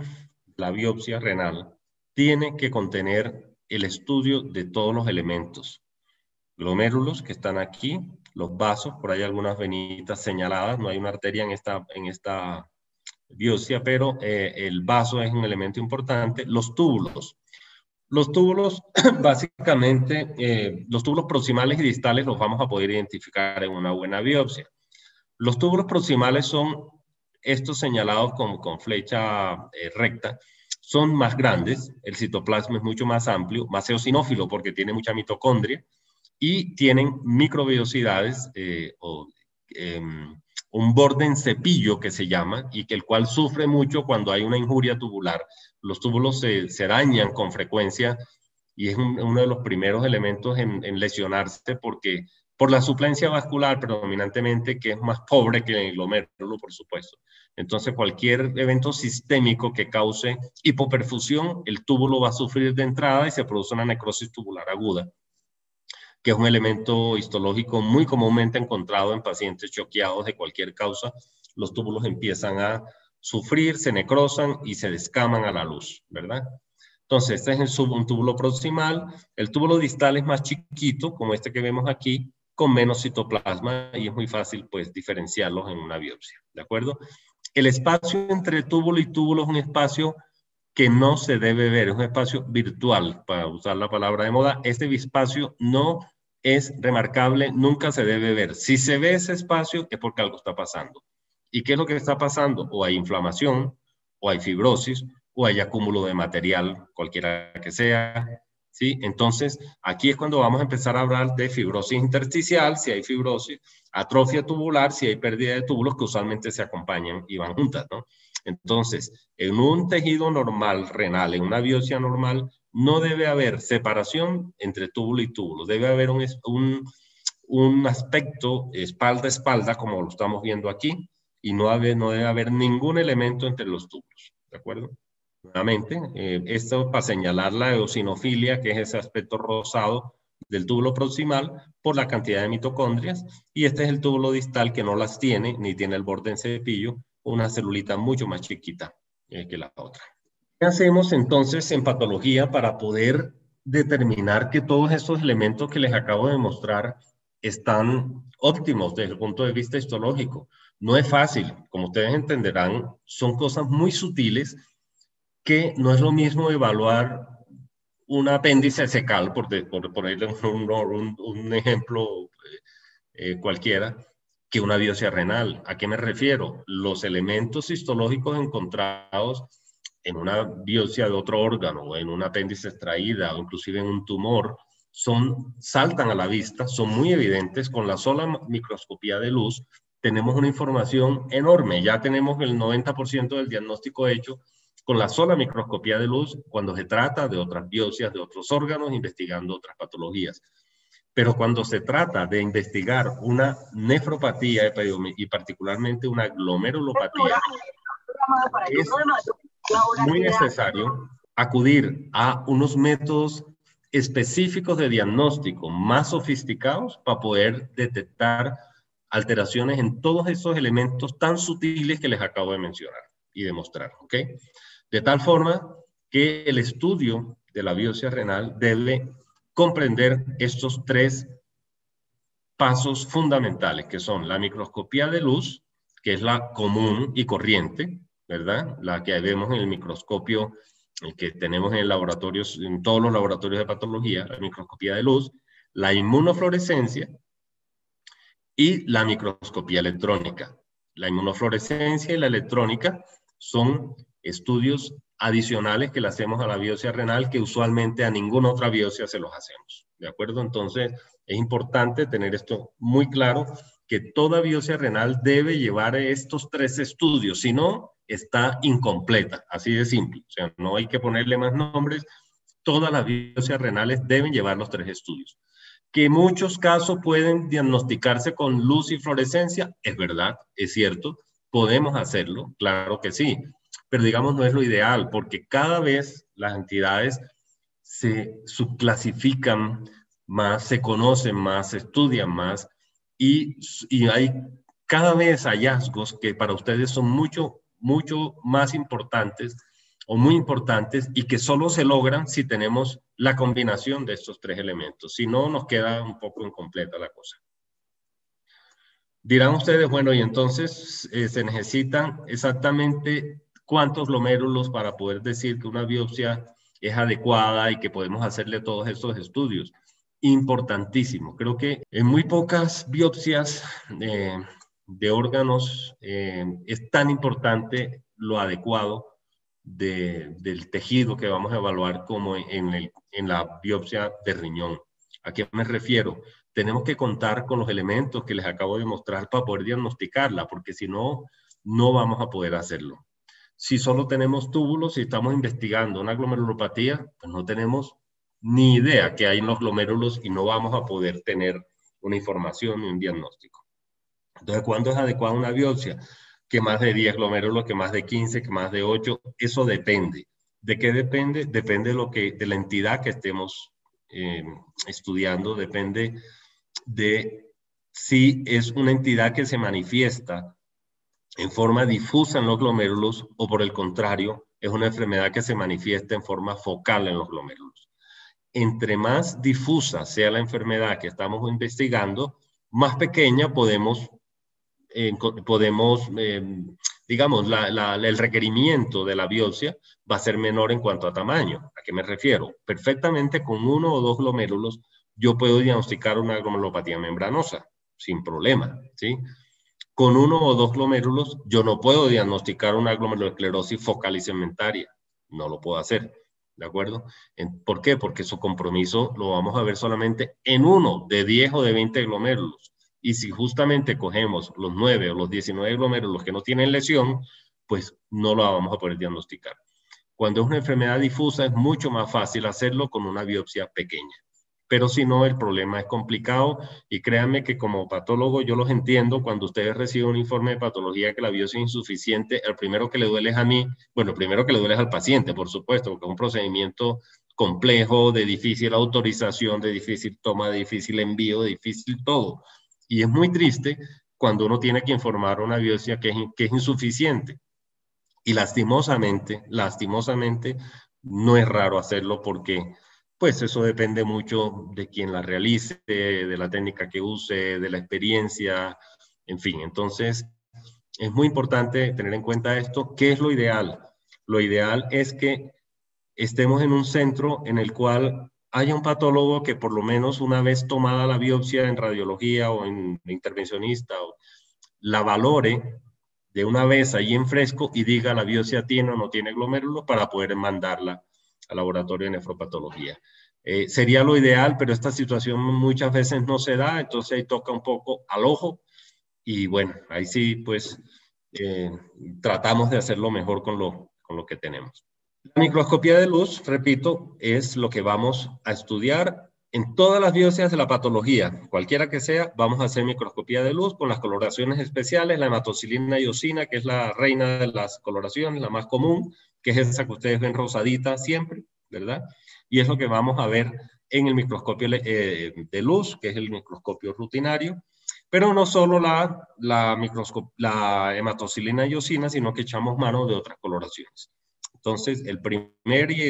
la biopsia renal, tiene que contener el estudio de todos los elementos. Glomérulos que están aquí, los vasos, por ahí algunas venitas señaladas, no hay una arteria en esta biopsia, pero el vaso es un elemento importante. Los túbulos. Los túbulos, básicamente, los túbulos proximales y distales los vamos a poder identificar en una buena biopsia. Los túbulos proximales son estos señalados con flecha recta, son más grandes, el citoplasma es mucho más amplio, más eosinófilo porque tiene mucha mitocondria, y tienen microvellosidades un borde en cepillo que se llama, y que el cual sufre mucho cuando hay una injuria tubular. Los túbulos se dañan con frecuencia y es uno de los primeros elementos en lesionarse porque por la suplencia vascular predominantemente, que es más pobre que el glomérulo, por supuesto. Entonces, cualquier evento sistémico que cause hipoperfusión, el túbulo va a sufrir de entrada y se produce una necrosis tubular aguda, que es un elemento histológico muy comúnmente encontrado en pacientes choqueados de cualquier causa. Los túbulos empiezan a sufrir, se necrosan y se descaman a la luz, ¿verdad? Entonces, este es un túbulo proximal. El túbulo distal es más chiquito, como este que vemos aquí, con menos citoplasma, y es muy fácil, pues, diferenciarlos en una biopsia, ¿de acuerdo? El espacio entre túbulo y túbulo es un espacio que no se debe ver, es un espacio virtual, para usar la palabra de moda. Este espacio no es remarcable, nunca se debe ver. Si se ve ese espacio es porque algo está pasando. ¿Y qué es lo que está pasando? O hay inflamación, o hay fibrosis, o hay acúmulo de material, cualquiera que sea, ¿sí? Entonces, aquí es cuando vamos a empezar a hablar de fibrosis intersticial, si hay fibrosis, atrofia tubular, si hay pérdida de túbulos, que usualmente se acompañan y van juntas, ¿no? Entonces, en un tejido normal renal, en una biopsia normal, no debe haber separación entre túbulo y túbulo. Debe haber un aspecto espalda a espalda, como lo estamos viendo aquí, y no debe haber ningún elemento entre los túbulos, ¿de acuerdo? Nuevamente, esto para señalar la eosinofilia, que es ese aspecto rosado del túbulo proximal, por la cantidad de mitocondrias, y este es el túbulo distal que no las tiene, ni tiene el borde en cepillo, una celulita mucho más chiquita que la otra. ¿Qué hacemos entonces en patología para poder determinar que todos estos elementos que les acabo de mostrar están óptimos desde el punto de vista histológico? No es fácil, como ustedes entenderán, son cosas muy sutiles que no es lo mismo evaluar un apéndice cecal, por ponerle un ejemplo cualquiera, que una biopsia renal. ¿A qué me refiero? Los elementos histológicos encontrados en una biopsia de otro órgano, o en un apéndice extraída, o inclusive en un tumor, saltan a la vista, son muy evidentes. Con la sola microscopía de luz tenemos una información enorme. Ya tenemos el 90% del diagnóstico hecho con la sola microscopía de luz cuando se trata de otras biopsias de otros órganos, investigando otras patologías. Pero cuando se trata de investigar una nefropatía y particularmente una glomerulopatía, es muy necesario acudir a unos métodos específicos de diagnóstico más sofisticados para poder detectar alteraciones en todos esos elementos tan sutiles que les acabo de mencionar y demostrar, ¿ok? De tal forma que el estudio de la biopsia renal debe comprender estos tres pasos fundamentales, que son la microscopía de luz, que es la común y corriente, ¿verdad? La que vemos en el microscopio, el que tenemos en el laboratorio, en todos los laboratorios de patología, la microscopía de luz, la inmunofluorescencia y la microscopía electrónica. La inmunofluorescencia y la electrónica son estudios adicionales que le hacemos a la biopsia renal, que usualmente a ninguna otra biopsia se los hacemos, ¿de acuerdo? Entonces, es importante tener esto muy claro, que toda biopsia renal debe llevar estos tres estudios, si no, está incompleta, así de simple. O sea, no hay que ponerle más nombres, todas las biopsias renales deben llevar los tres estudios. Que en muchos casos pueden diagnosticarse con luz y fluorescencia, es verdad, es cierto, podemos hacerlo, claro que sí, pero digamos no es lo ideal, porque cada vez las entidades se subclasifican más, se conocen más, se estudian más, y hay cada vez hallazgos que para ustedes son mucho más importantes o muy importantes, y que solo se logran si tenemos la combinación de estos tres elementos. Si no, nos queda un poco incompleta la cosa. Dirán ustedes, bueno, y entonces se necesitan exactamente cuántos glomérulos para poder decir que una biopsia es adecuada y que podemos hacerle todos estos estudios. Importantísimo. Creo que en muy pocas biopsias de órganos es tan importante lo adecuado del tejido que vamos a evaluar como en la biopsia de riñón. ¿A qué me refiero? Tenemos que contar con los elementos que les acabo de mostrar para poder diagnosticarla, porque si no, no vamos a poder hacerlo. Si solo tenemos túbulos y estamos investigando una glomerulopatía, pues no tenemos ni idea qué hay en los glomérulos y no vamos a poder tener una información ni un diagnóstico. Entonces, ¿cuándo es adecuada una biopsia? Que más de 10 glomérulos, que más de 15, que más de 8, eso depende. ¿De qué depende? Depende de la entidad que estemos estudiando, depende de si es una entidad que se manifiesta en forma difusa en los glomérulos o por el contrario, es una enfermedad que se manifiesta en forma focal en los glomérulos. Entre más difusa sea la enfermedad que estamos investigando, más pequeña digamos, el requerimiento de la biopsia va a ser menor en cuanto a tamaño. ¿A qué me refiero? Perfectamente con 1 o 2 glomérulos yo puedo diagnosticar una glomerulopatía membranosa sin problema, ¿sí? Con 1 o 2 glomérulos yo no puedo diagnosticar una glomerulosclerosis focal y segmentaria. No lo puedo hacer, ¿de acuerdo? ¿Por qué? Porque su compromiso lo vamos a ver solamente en 1 de 10 o de 20 glomérulos. Y si justamente cogemos los 9 o los 19 glomérulos que no tienen lesión, pues no lo vamos a poder diagnosticar. Cuando es una enfermedad difusa es mucho más fácil hacerlo con una biopsia pequeña. Pero si no, el problema es complicado y créanme que como patólogo yo los entiendo. Cuando ustedes reciben un informe de patología que la biopsia es insuficiente, el primero que le duele es a mí, bueno, el primero que le duele es al paciente, por supuesto, porque es un procedimiento complejo, de difícil autorización, de difícil toma, de difícil envío, de difícil todo. Y es muy triste cuando uno tiene que informar una biopsia que es insuficiente. Y lastimosamente, no es raro hacerlo porque pues eso depende mucho de quién la realice, de la técnica que use, de la experiencia, en fin. Entonces, es muy importante tener en cuenta esto. ¿Qué es lo ideal? Lo ideal es que estemos en un centro en el cual haya un patólogo que por lo menos una vez tomada la biopsia en radiología o en intervencionista, la valore de una vez ahí en fresco y diga la biopsia tiene o no tiene glomérulos para poder mandarla al laboratorio de nefropatología. Sería lo ideal, pero esta situación muchas veces no se da, entonces ahí toca un poco al ojo y bueno, ahí sí pues tratamos de hacerlo mejor con lo que tenemos. La microscopía de luz, repito, es lo que vamos a estudiar en todas las biopsias de la patología, cualquiera que sea. Vamos a hacer microscopía de luz con las coloraciones especiales, la hematocilina iosina, que es la reina de las coloraciones, la más común, que es esa que ustedes ven rosadita siempre, ¿verdad? Y es lo que vamos a ver en el microscopio de luz, que es el microscopio rutinario. Pero no solo la hematocilina iosina, sino que echamos mano de otras coloraciones. Entonces, el primer y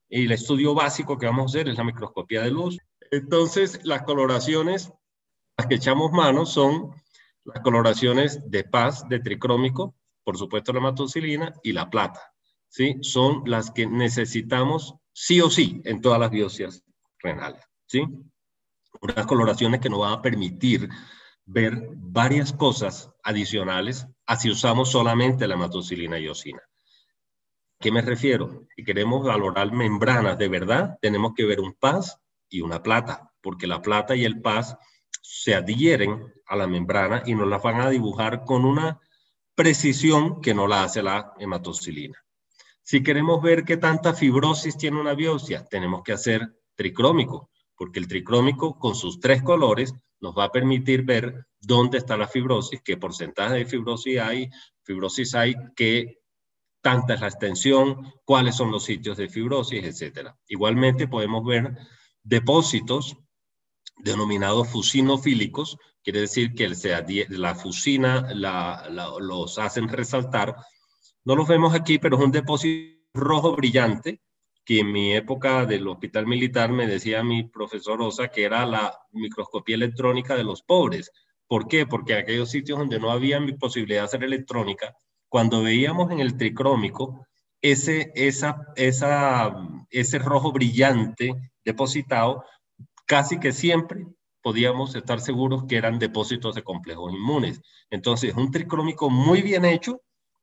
el estudio básico que vamos a hacer es la microscopía de luz. Entonces, las coloraciones a las que echamos mano son las coloraciones de PAS, de tricrómico, por supuesto la hematocilina y la plata, ¿sí? Son las que necesitamos sí o sí en todas las biopsias renales, ¿sí? Unas coloraciones que nos van a permitir ver varias cosas adicionales a si usamos solamente la hematocilina iosina. ¿Qué me refiero? Si queremos valorar membranas de verdad, tenemos que ver un PAS y una plata, porque la plata y el PAS se adhieren a la membrana y nos la van a dibujar con una precisión que no la hace la hematocilina. Si queremos ver qué tanta fibrosis tiene una biopsia, tenemos que hacer tricrómico, porque el tricrómico con sus 3 colores nos va a permitir ver dónde está la fibrosis, qué porcentaje de fibrosis hay, qué tanta es la extensión, cuáles son los sitios de fibrosis, etc. Igualmente podemos ver depósitos denominados fusinofílicos, quiere decir que la fusina los hacen resaltar. No los vemos aquí, pero es un depósito rojo brillante que en mi época del hospital militar me decía mi profesor Osa que era la microscopía electrónica de los pobres. ¿Por qué? Porque en aquellos sitios donde no había posibilidad de hacer electrónica, cuando veíamos en el tricrómico ese rojo brillante depositado, casi que siempre podíamos estar seguros que eran depósitos de complejos inmunes. Entonces, un tricrómico muy bien hecho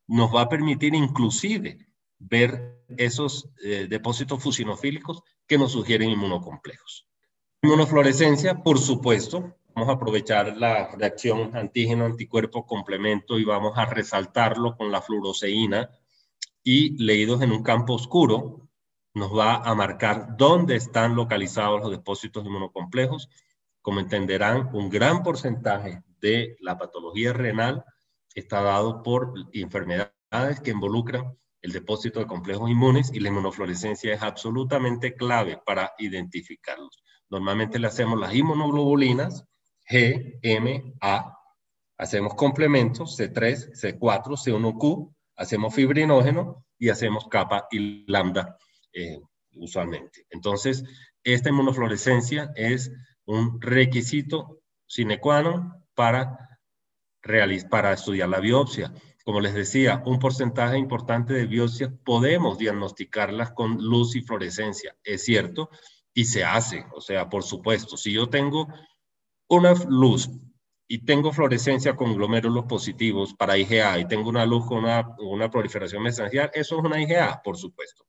nos va a permitir inclusive ver esos depósitos fusinofílicos que nos sugieren inmunocomplejos. Inmunofluorescencia, por supuesto, vamos a aprovechar la reacción antígeno-anticuerpo complemento y vamos a resaltarlo con la fluoresceína, y leídos en un campo oscuro nos va a marcar dónde están localizados los depósitos inmunocomplejos. Como entenderán, un gran porcentaje de la patología renal está dado por enfermedades que involucran el depósito de complejos inmunes, y la inmunofluorescencia es absolutamente clave para identificarlos. Normalmente le hacemos las inmunoglobulinas G, M, A, hacemos complementos C3, C4, C1Q, hacemos fibrinógeno y hacemos kappa y lambda usualmente. Entonces, esta inmunofluorescencia es un requisito sine qua non para estudiar la biopsia. Como les decía, un porcentaje importante de biopsias podemos diagnosticarlas con luz y fluorescencia, es cierto, y se hace. O sea, por supuesto, si yo tengo una luz y tengo fluorescencia con glomérulos positivos para IgA y tengo una luz con una proliferación mesangial, eso es una IgA, por supuesto.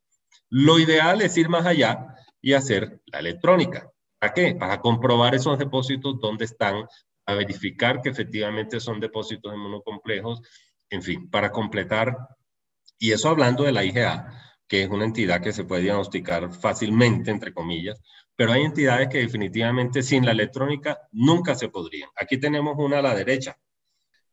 Lo ideal es ir más allá y hacer la electrónica. ¿Para qué? Para comprobar esos depósitos dónde están, a verificar que efectivamente son depósitos inmunocomplejos, en fin, para completar. Y eso hablando de la IgA, que es una entidad que se puede diagnosticar fácilmente, entre comillas, pero hay entidades que definitivamente sin la electrónica nunca se podrían. Aquí tenemos una a la derecha,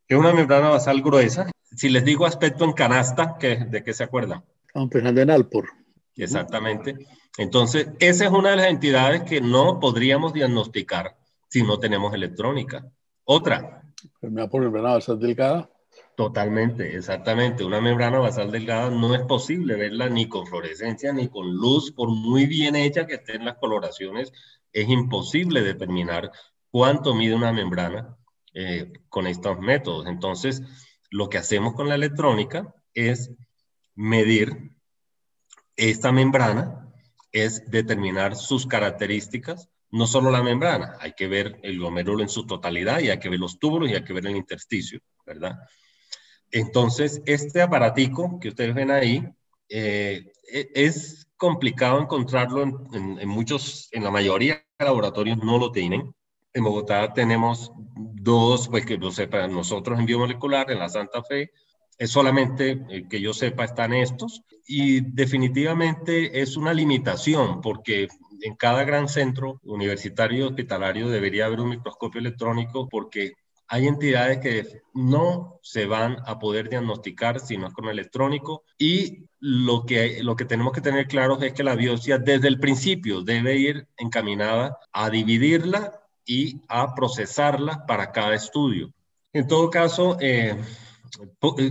que es una membrana basal gruesa. Si les digo aspecto en canasta, ¿de qué se acuerdan? Estamos pensando en Alpor. Exactamente. Entonces, esa es una de las entidades que no podríamos diagnosticar si no tenemos electrónica. Otra. Enfermedad por membrana basal delgada. Totalmente, exactamente. Una membrana basal delgada no es posible verla ni con fluorescencia ni con luz, por muy bien hecha que estén las coloraciones, es imposible determinar cuánto mide una membrana con estos métodos. Entonces, lo que hacemos con la electrónica es medir esta membrana, es determinar sus características, no solo la membrana, hay que ver el glomérulo en su totalidad y hay que ver los túbulos y hay que ver el intersticio, ¿verdad? Entonces, este aparatico que ustedes ven ahí, es complicado encontrarlo en la mayoría de laboratorios no lo tienen. En Bogotá tenemos dos, pues que lo sepan nosotros en biomolecular, en la Santa Fe, es solamente que yo sepa están estos, y definitivamente es una limitación porque en cada gran centro universitario y hospitalario debería haber un microscopio electrónico, porque hay entidades que no se van a poder diagnosticar si no es con electrónico, y lo que tenemos que tener claro es que la biopsia desde el principio debe ir encaminada a dividirla y a procesarla para cada estudio. En todo caso,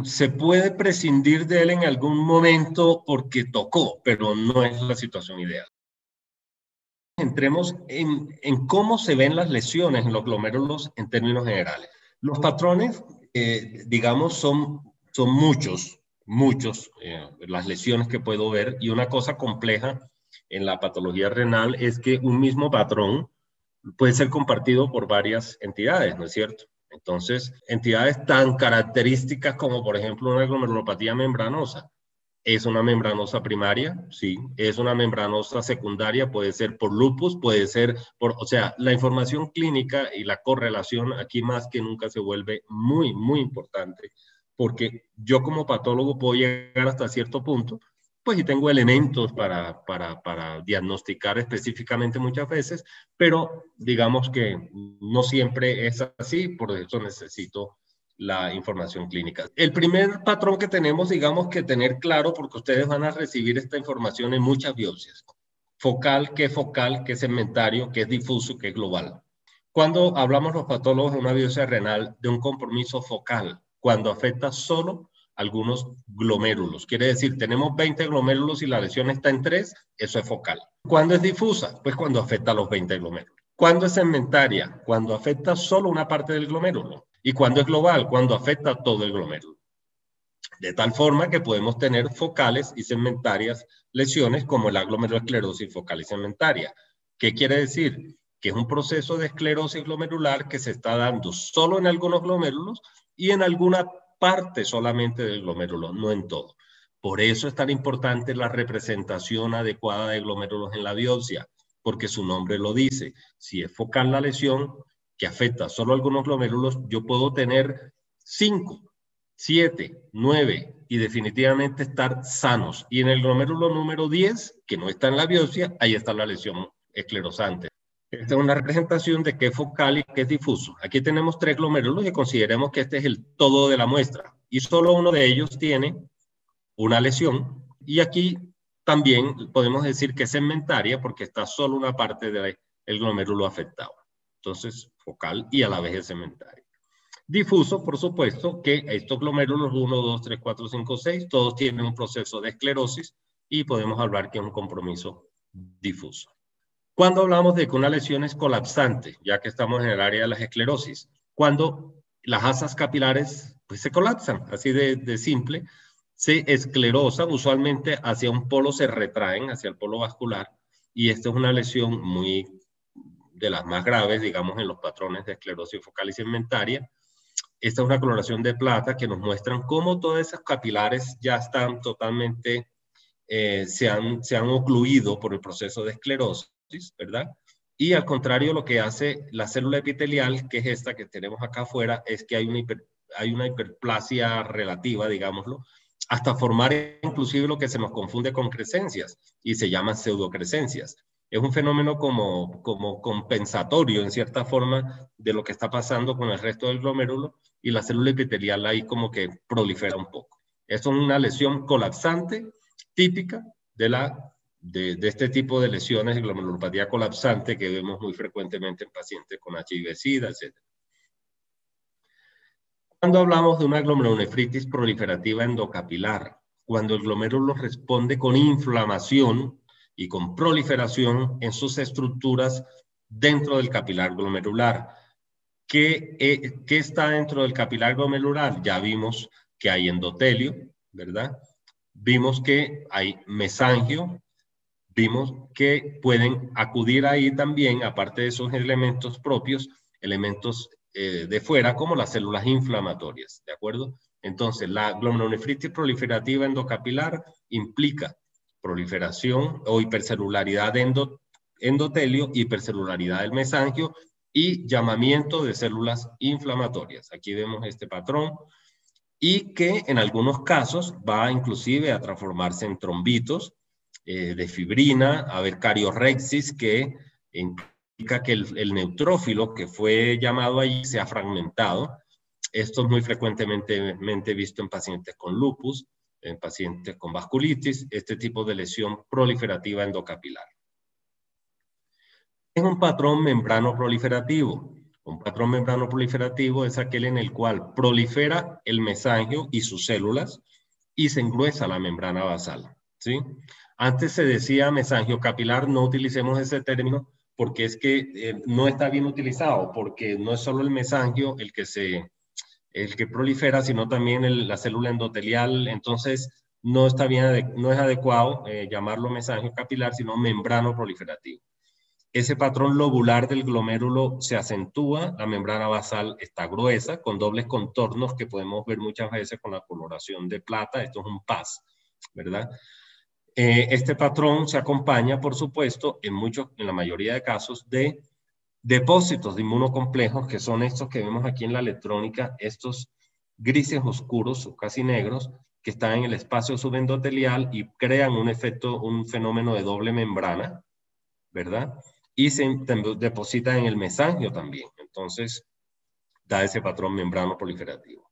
se puede prescindir de él en algún momento porque tocó, pero no es la situación ideal. Entremos en cómo se ven las lesiones en los glomérulos en términos generales. Los patrones, digamos, son muchos las lesiones que puedo ver, y una cosa compleja en la patología renal es que un mismo patrón puede ser compartido por varias entidades, ¿no es cierto? Entonces, entidades tan características como, por ejemplo, una glomerulopatía membranosa. ¿Es una membranosa primaria? Sí. ¿Es una membranosa secundaria? Puede ser por lupus, puede ser por... O sea, la información clínica y la correlación aquí más que nunca se vuelve muy, muy importante, porque yo como patólogo puedo llegar hasta cierto punto, pues y tengo elementos para diagnosticar específicamente muchas veces, pero digamos que no siempre es así, por eso necesito la información clínica. El primer patrón que tenemos, digamos que tener claro, porque ustedes van a recibir esta información en muchas biopsias. Focal, qué es segmentario, qué es difuso, qué es global. Cuando hablamos los patólogos en una biopsia renal de un compromiso focal, cuando afecta solo algunos glomérulos. Quiere decir, tenemos 20 glomérulos y la lesión está en 3, eso es focal. ¿Cuándo es difusa? Pues cuando afecta a los 20 glomérulos. ¿Cuándo es segmentaria? Cuando afecta solo una parte del glomérulo. ¿Y cuándo es global? Cuando afecta a todo el glomérulo. De tal forma que podemos tener focales y segmentarias lesiones como la glomerulosclerosis focal y segmentaria. ¿Qué quiere decir? Que es un proceso de esclerosis glomerular que se está dando solo en algunos glomérulos y en alguna parte solamente del glomérulo, no en todo. Por eso es tan importante la representación adecuada de glomérulos en la biopsia, porque su nombre lo dice. Si es focal la lesión que afecta solo algunos glomérulos, yo puedo tener 5, 7, 9 y definitivamente estar sanos. Y en el glomérulo número 10, que no está en la biopsia, ahí está la lesión esclerosante. Esta es una representación de qué es focal y qué es difuso. Aquí tenemos 3 glomérulos y consideremos que este es el todo de la muestra. Y solo uno de ellos tiene una lesión. Y aquí también podemos decir que es segmentaria porque está solo una parte del glomérulo afectado. Entonces, focal y a la vez es segmentaria. Difuso, por supuesto, que estos glomérulos 1, 2, 3, 4, 5, 6, todos tienen un proceso de esclerosis y podemos hablar que es un compromiso difuso. Cuando hablamos de que una lesión es colapsante, ya que estamos en el área de las esclerosis, cuando las asas capilares pues, se colapsan, así de simple, se esclerosan, usualmente hacia un polo se retraen, hacia el polo vascular, y esta es una lesión muy de las más graves, digamos, en los patrones de esclerosis focal y segmentaria. Esta es una coloración de plata que nos muestran cómo todas esas capilares ya están totalmente, se han ocluido por el proceso de esclerosis, ¿verdad? Y al contrario, lo que hace la célula epitelial, que es esta que tenemos acá afuera, es que hay una hiperplasia relativa, digámoslo, hasta formar inclusive lo que se nos confunde con crecencias y se llaman pseudocrecencias. Es un fenómeno como compensatorio en cierta forma de lo que está pasando con el resto del glomérulo y la célula epitelial ahí como que prolifera un poco. Esto es una lesión colapsante típica de este tipo de lesiones de glomerulopatía colapsante que vemos muy frecuentemente en pacientes con HIV-Sida, etc. Cuando hablamos de una glomerulonefritis proliferativa endocapilar, cuando el glomérulo responde con inflamación y con proliferación en sus estructuras dentro del capilar glomerular. ¿Qué está dentro del capilar glomerular? Ya vimos que hay endotelio, ¿verdad? Vimos que hay mesangio, vimos que pueden acudir ahí también, aparte de esos elementos propios, elementos de fuera, como las células inflamatorias, ¿de acuerdo? Entonces, la glomerulonefritis proliferativa endocapilar implica proliferación o hipercelularidad de endotelio, hipercelularidad del mesangio y llamamiento de células inflamatorias. Aquí vemos este patrón y que en algunos casos va inclusive a transformarse en trombitos de fibrina, a ver cariorrexis, que implica que el neutrófilo que fue llamado allí se ha fragmentado. Esto es muy frecuentemente visto en pacientes con lupus, en pacientes con vasculitis, este tipo de lesión proliferativa endocapilar. Es un patrón membrano proliferativo. Un patrón membrano proliferativo es aquel en el cual prolifera el mesangio y sus células y se engruesa la membrana basal, ¿sí? Antes se decía mesangio capilar, no utilicemos ese término porque es que no está bien utilizado, porque no es solo el mesangio el que prolifera, sino también la célula endotelial. Entonces no está bien, no es adecuado llamarlo mesangio capilar, sino membrano proliferativo. Ese patrón lobular del glomérulo se acentúa, la membrana basal está gruesa, con dobles contornos que podemos ver muchas veces con la coloración de plata. Esto es un PAS, ¿verdad? Este patrón se acompaña, por supuesto, en la mayoría de casos, de depósitos de inmunocomplejos, que son estos que vemos aquí en la electrónica, estos grises oscuros o casi negros, que están en el espacio subendotelial y crean un fenómeno de doble membrana, ¿verdad? Y se deposita en el mesangio también. Entonces, da ese patrón membrano proliferativo.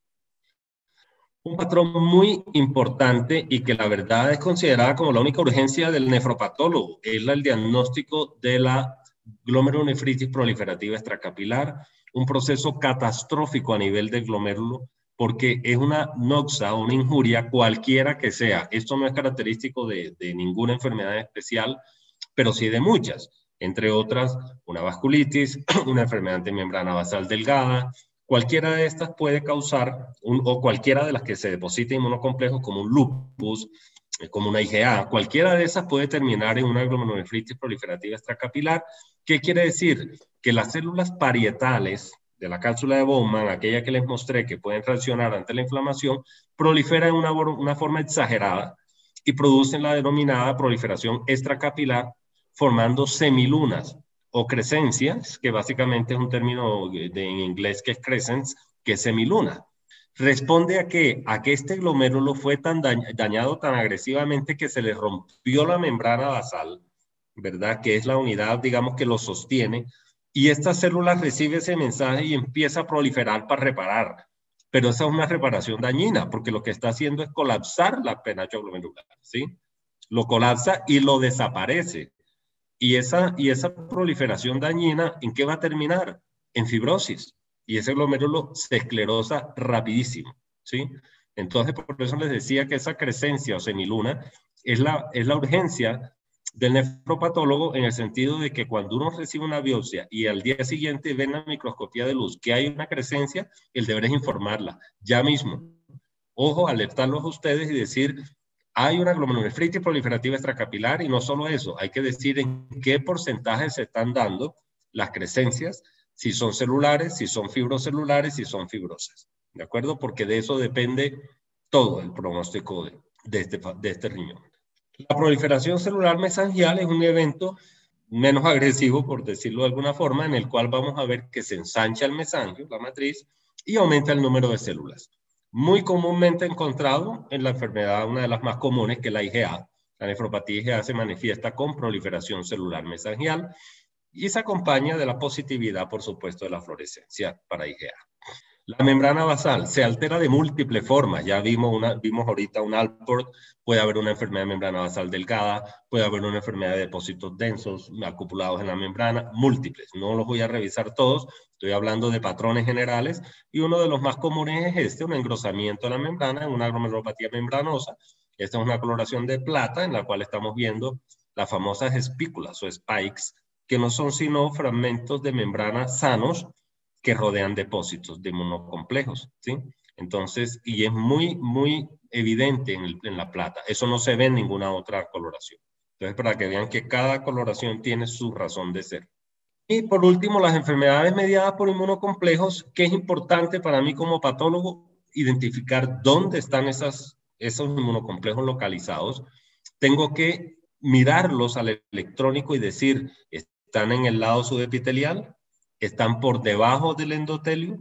Un patrón muy importante y que la verdad es considerada como la única urgencia del nefropatólogo, es el diagnóstico de la glomerulonefritis proliferativa extracapilar, un proceso catastrófico a nivel del glomérulo, porque es una noxa, una injuria cualquiera que sea. Esto no es característico de ninguna enfermedad especial, pero sí de muchas, entre otras una vasculitis, una enfermedad de membrana basal delgada. Cualquiera de estas puede causar, o cualquiera de las que se deposite inmunocomplejos como un lupus, como una IgA, cualquiera de esas puede terminar en una glomerulonefritis proliferativa extracapilar. ¿Qué quiere decir? Que las células parietales de la cápsula de Bowman, aquella que les mostré que pueden reaccionar ante la inflamación, proliferan en una forma exagerada y producen la denominada proliferación extracapilar, formando semilunas o crescencias, que básicamente es un término en inglés que es crescents, que es semiluna. Responde a que este glomérulo fue tan dañado tan agresivamente que se le rompió la membrana basal, ¿verdad? Que es la unidad, digamos, que lo sostiene, y esta célula recibe ese mensaje y empieza a proliferar para reparar. Pero esa es una reparación dañina, porque lo que está haciendo es colapsar la penacho glomerular, ¿sí? Lo colapsa y lo desaparece. Y esa proliferación dañina, ¿en qué va a terminar? En fibrosis. Y ese glomérulo se esclerosa rapidísimo, ¿sí? Entonces, por eso les decía que esa crescencia o semiluna es la urgencia del nefropatólogo, en el sentido de que cuando uno recibe una biopsia y al día siguiente ven la microscopía de luz que hay una crescencia, el deber es informarla ya mismo. Ojo, alertarlos a ustedes y decir, hay una glomerulonefritis proliferativa extracapilar, y no solo eso, hay que decir en qué porcentaje se están dando las crescencias, si son celulares, si son fibrocelulares, si son fibrosas. ¿De acuerdo? Porque de eso depende todo el pronóstico de este riñón. La proliferación celular mesangial es un evento menos agresivo, por decirlo de alguna forma, en el cual vamos a ver que se ensancha el mesangio, la matriz, y aumenta el número de células. Muy comúnmente encontrado en la enfermedad, una de las más comunes, que es la IgA. La nefropatía IgA se manifiesta con proliferación celular mesangial y se acompaña de la positividad, por supuesto, de la fluorescencia para IgA. La membrana basal se altera de múltiples formas. Ya vimos ahorita un Alport, puede haber una enfermedad de membrana basal delgada, puede haber una enfermedad de depósitos densos acumulados en la membrana, múltiples. No los voy a revisar todos, estoy hablando de patrones generales, y uno de los más comunes es un engrosamiento de la membrana en una glomerulopatía membranosa. Esta es una coloración de plata en la cual estamos viendo las famosas espículas o spikes, que no son sino fragmentos de membrana sanos que rodean depósitos de inmunocomplejos, ¿sí? Entonces, y es muy, muy evidente en la plata. Eso no se ve en ninguna otra coloración. Entonces, para que vean que cada coloración tiene su razón de ser. Y por último, las enfermedades mediadas por inmunocomplejos, que es importante para mí como patólogo identificar dónde están esos inmunocomplejos localizados. Tengo que mirarlos al electrónico y decir, ¿están en el lado subepitelial? ¿Están por debajo del endotelio?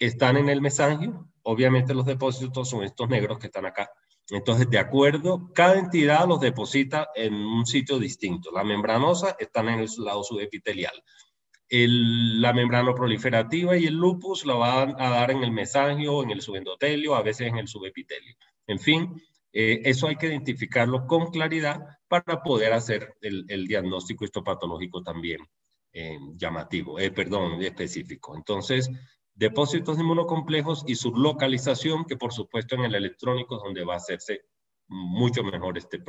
¿Están en el mesangio? Obviamente los depósitos son estos negros que están acá. Entonces, de acuerdo, cada entidad los deposita en un sitio distinto. La membranosa están en el lado subepitelial. La membrana proliferativa y el lupus la van a dar en el mesangio, en el subendotelio, a veces en el subepitelio. En fin, eso hay que identificarlo con claridad para poder hacer el diagnóstico histopatológico también llamativo, específico. Entonces, depósitos de inmunocomplejos y su localización, que por supuesto en el electrónico es donde va a hacerse mucho mejor este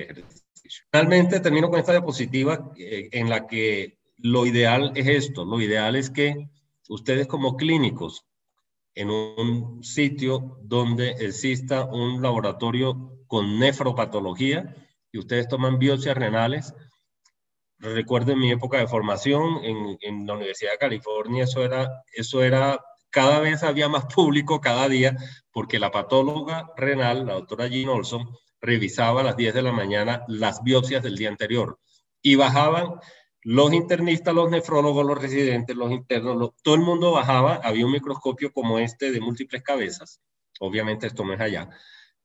ejercicio. Finalmente, termino con esta diapositiva en la que lo ideal es esto. Lo ideal es que ustedes como clínicos, en un sitio donde exista un laboratorio con nefropatología y ustedes toman biopsias renales. Recuerdo en mi época de formación en la Universidad de California, eso era, cada vez había más público cada día, porque la patóloga renal, la doctora Jean Olson, revisaba a las 10 de la mañana las biopsias del día anterior y bajaban los internistas, los nefrólogos, los residentes, los internos, todo el mundo bajaba. Había un microscopio como este de múltiples cabezas, obviamente esto no es allá.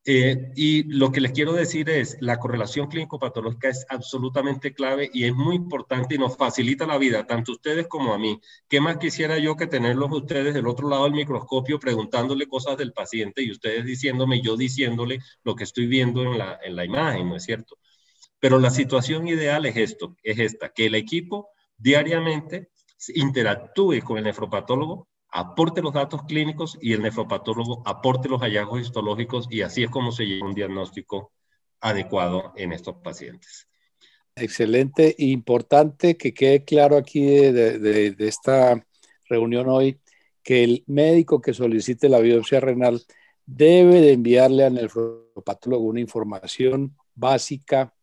Y lo que les quiero decir es, la correlación clínico-patológica es absolutamente clave y es muy importante y nos facilita la vida, tanto a ustedes como a mí. ¿Qué más quisiera yo que tenerlos ustedes del otro lado del microscopio preguntándole cosas del paciente y ustedes diciéndome, yo diciéndole lo que estoy viendo en la imagen, ¿no es cierto? Pero la situación ideal es esta, que el equipo diariamente interactúe con el nefropatólogo, aporte los datos clínicos y el nefropatólogo aporte los hallazgos histológicos, y así es como se llega a un diagnóstico adecuado en estos pacientes. Excelente e importante que quede claro aquí de esta reunión hoy, que el médico que solicite la biopsia renal debe de enviarle al nefropatólogo una información básica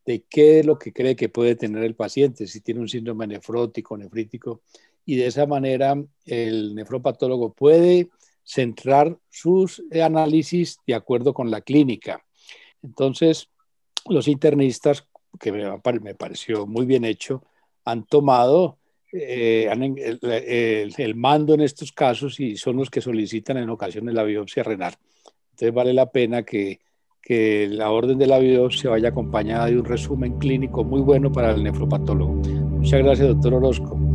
de qué es lo que cree que puede tener el paciente, si tiene un síndrome nefrótico, nefrítico, y de esa manera el nefropatólogo puede centrar sus análisis de acuerdo con la clínica. Entonces, los internistas, que me pareció muy bien hecho, han tomado el mando en estos casos y son los que solicitan en ocasiones la biopsia renal. Entonces vale la pena que la orden de la biopsia vaya acompañada de un resumen clínico muy bueno para el nefropatólogo. Muchas gracias, doctor Orozco.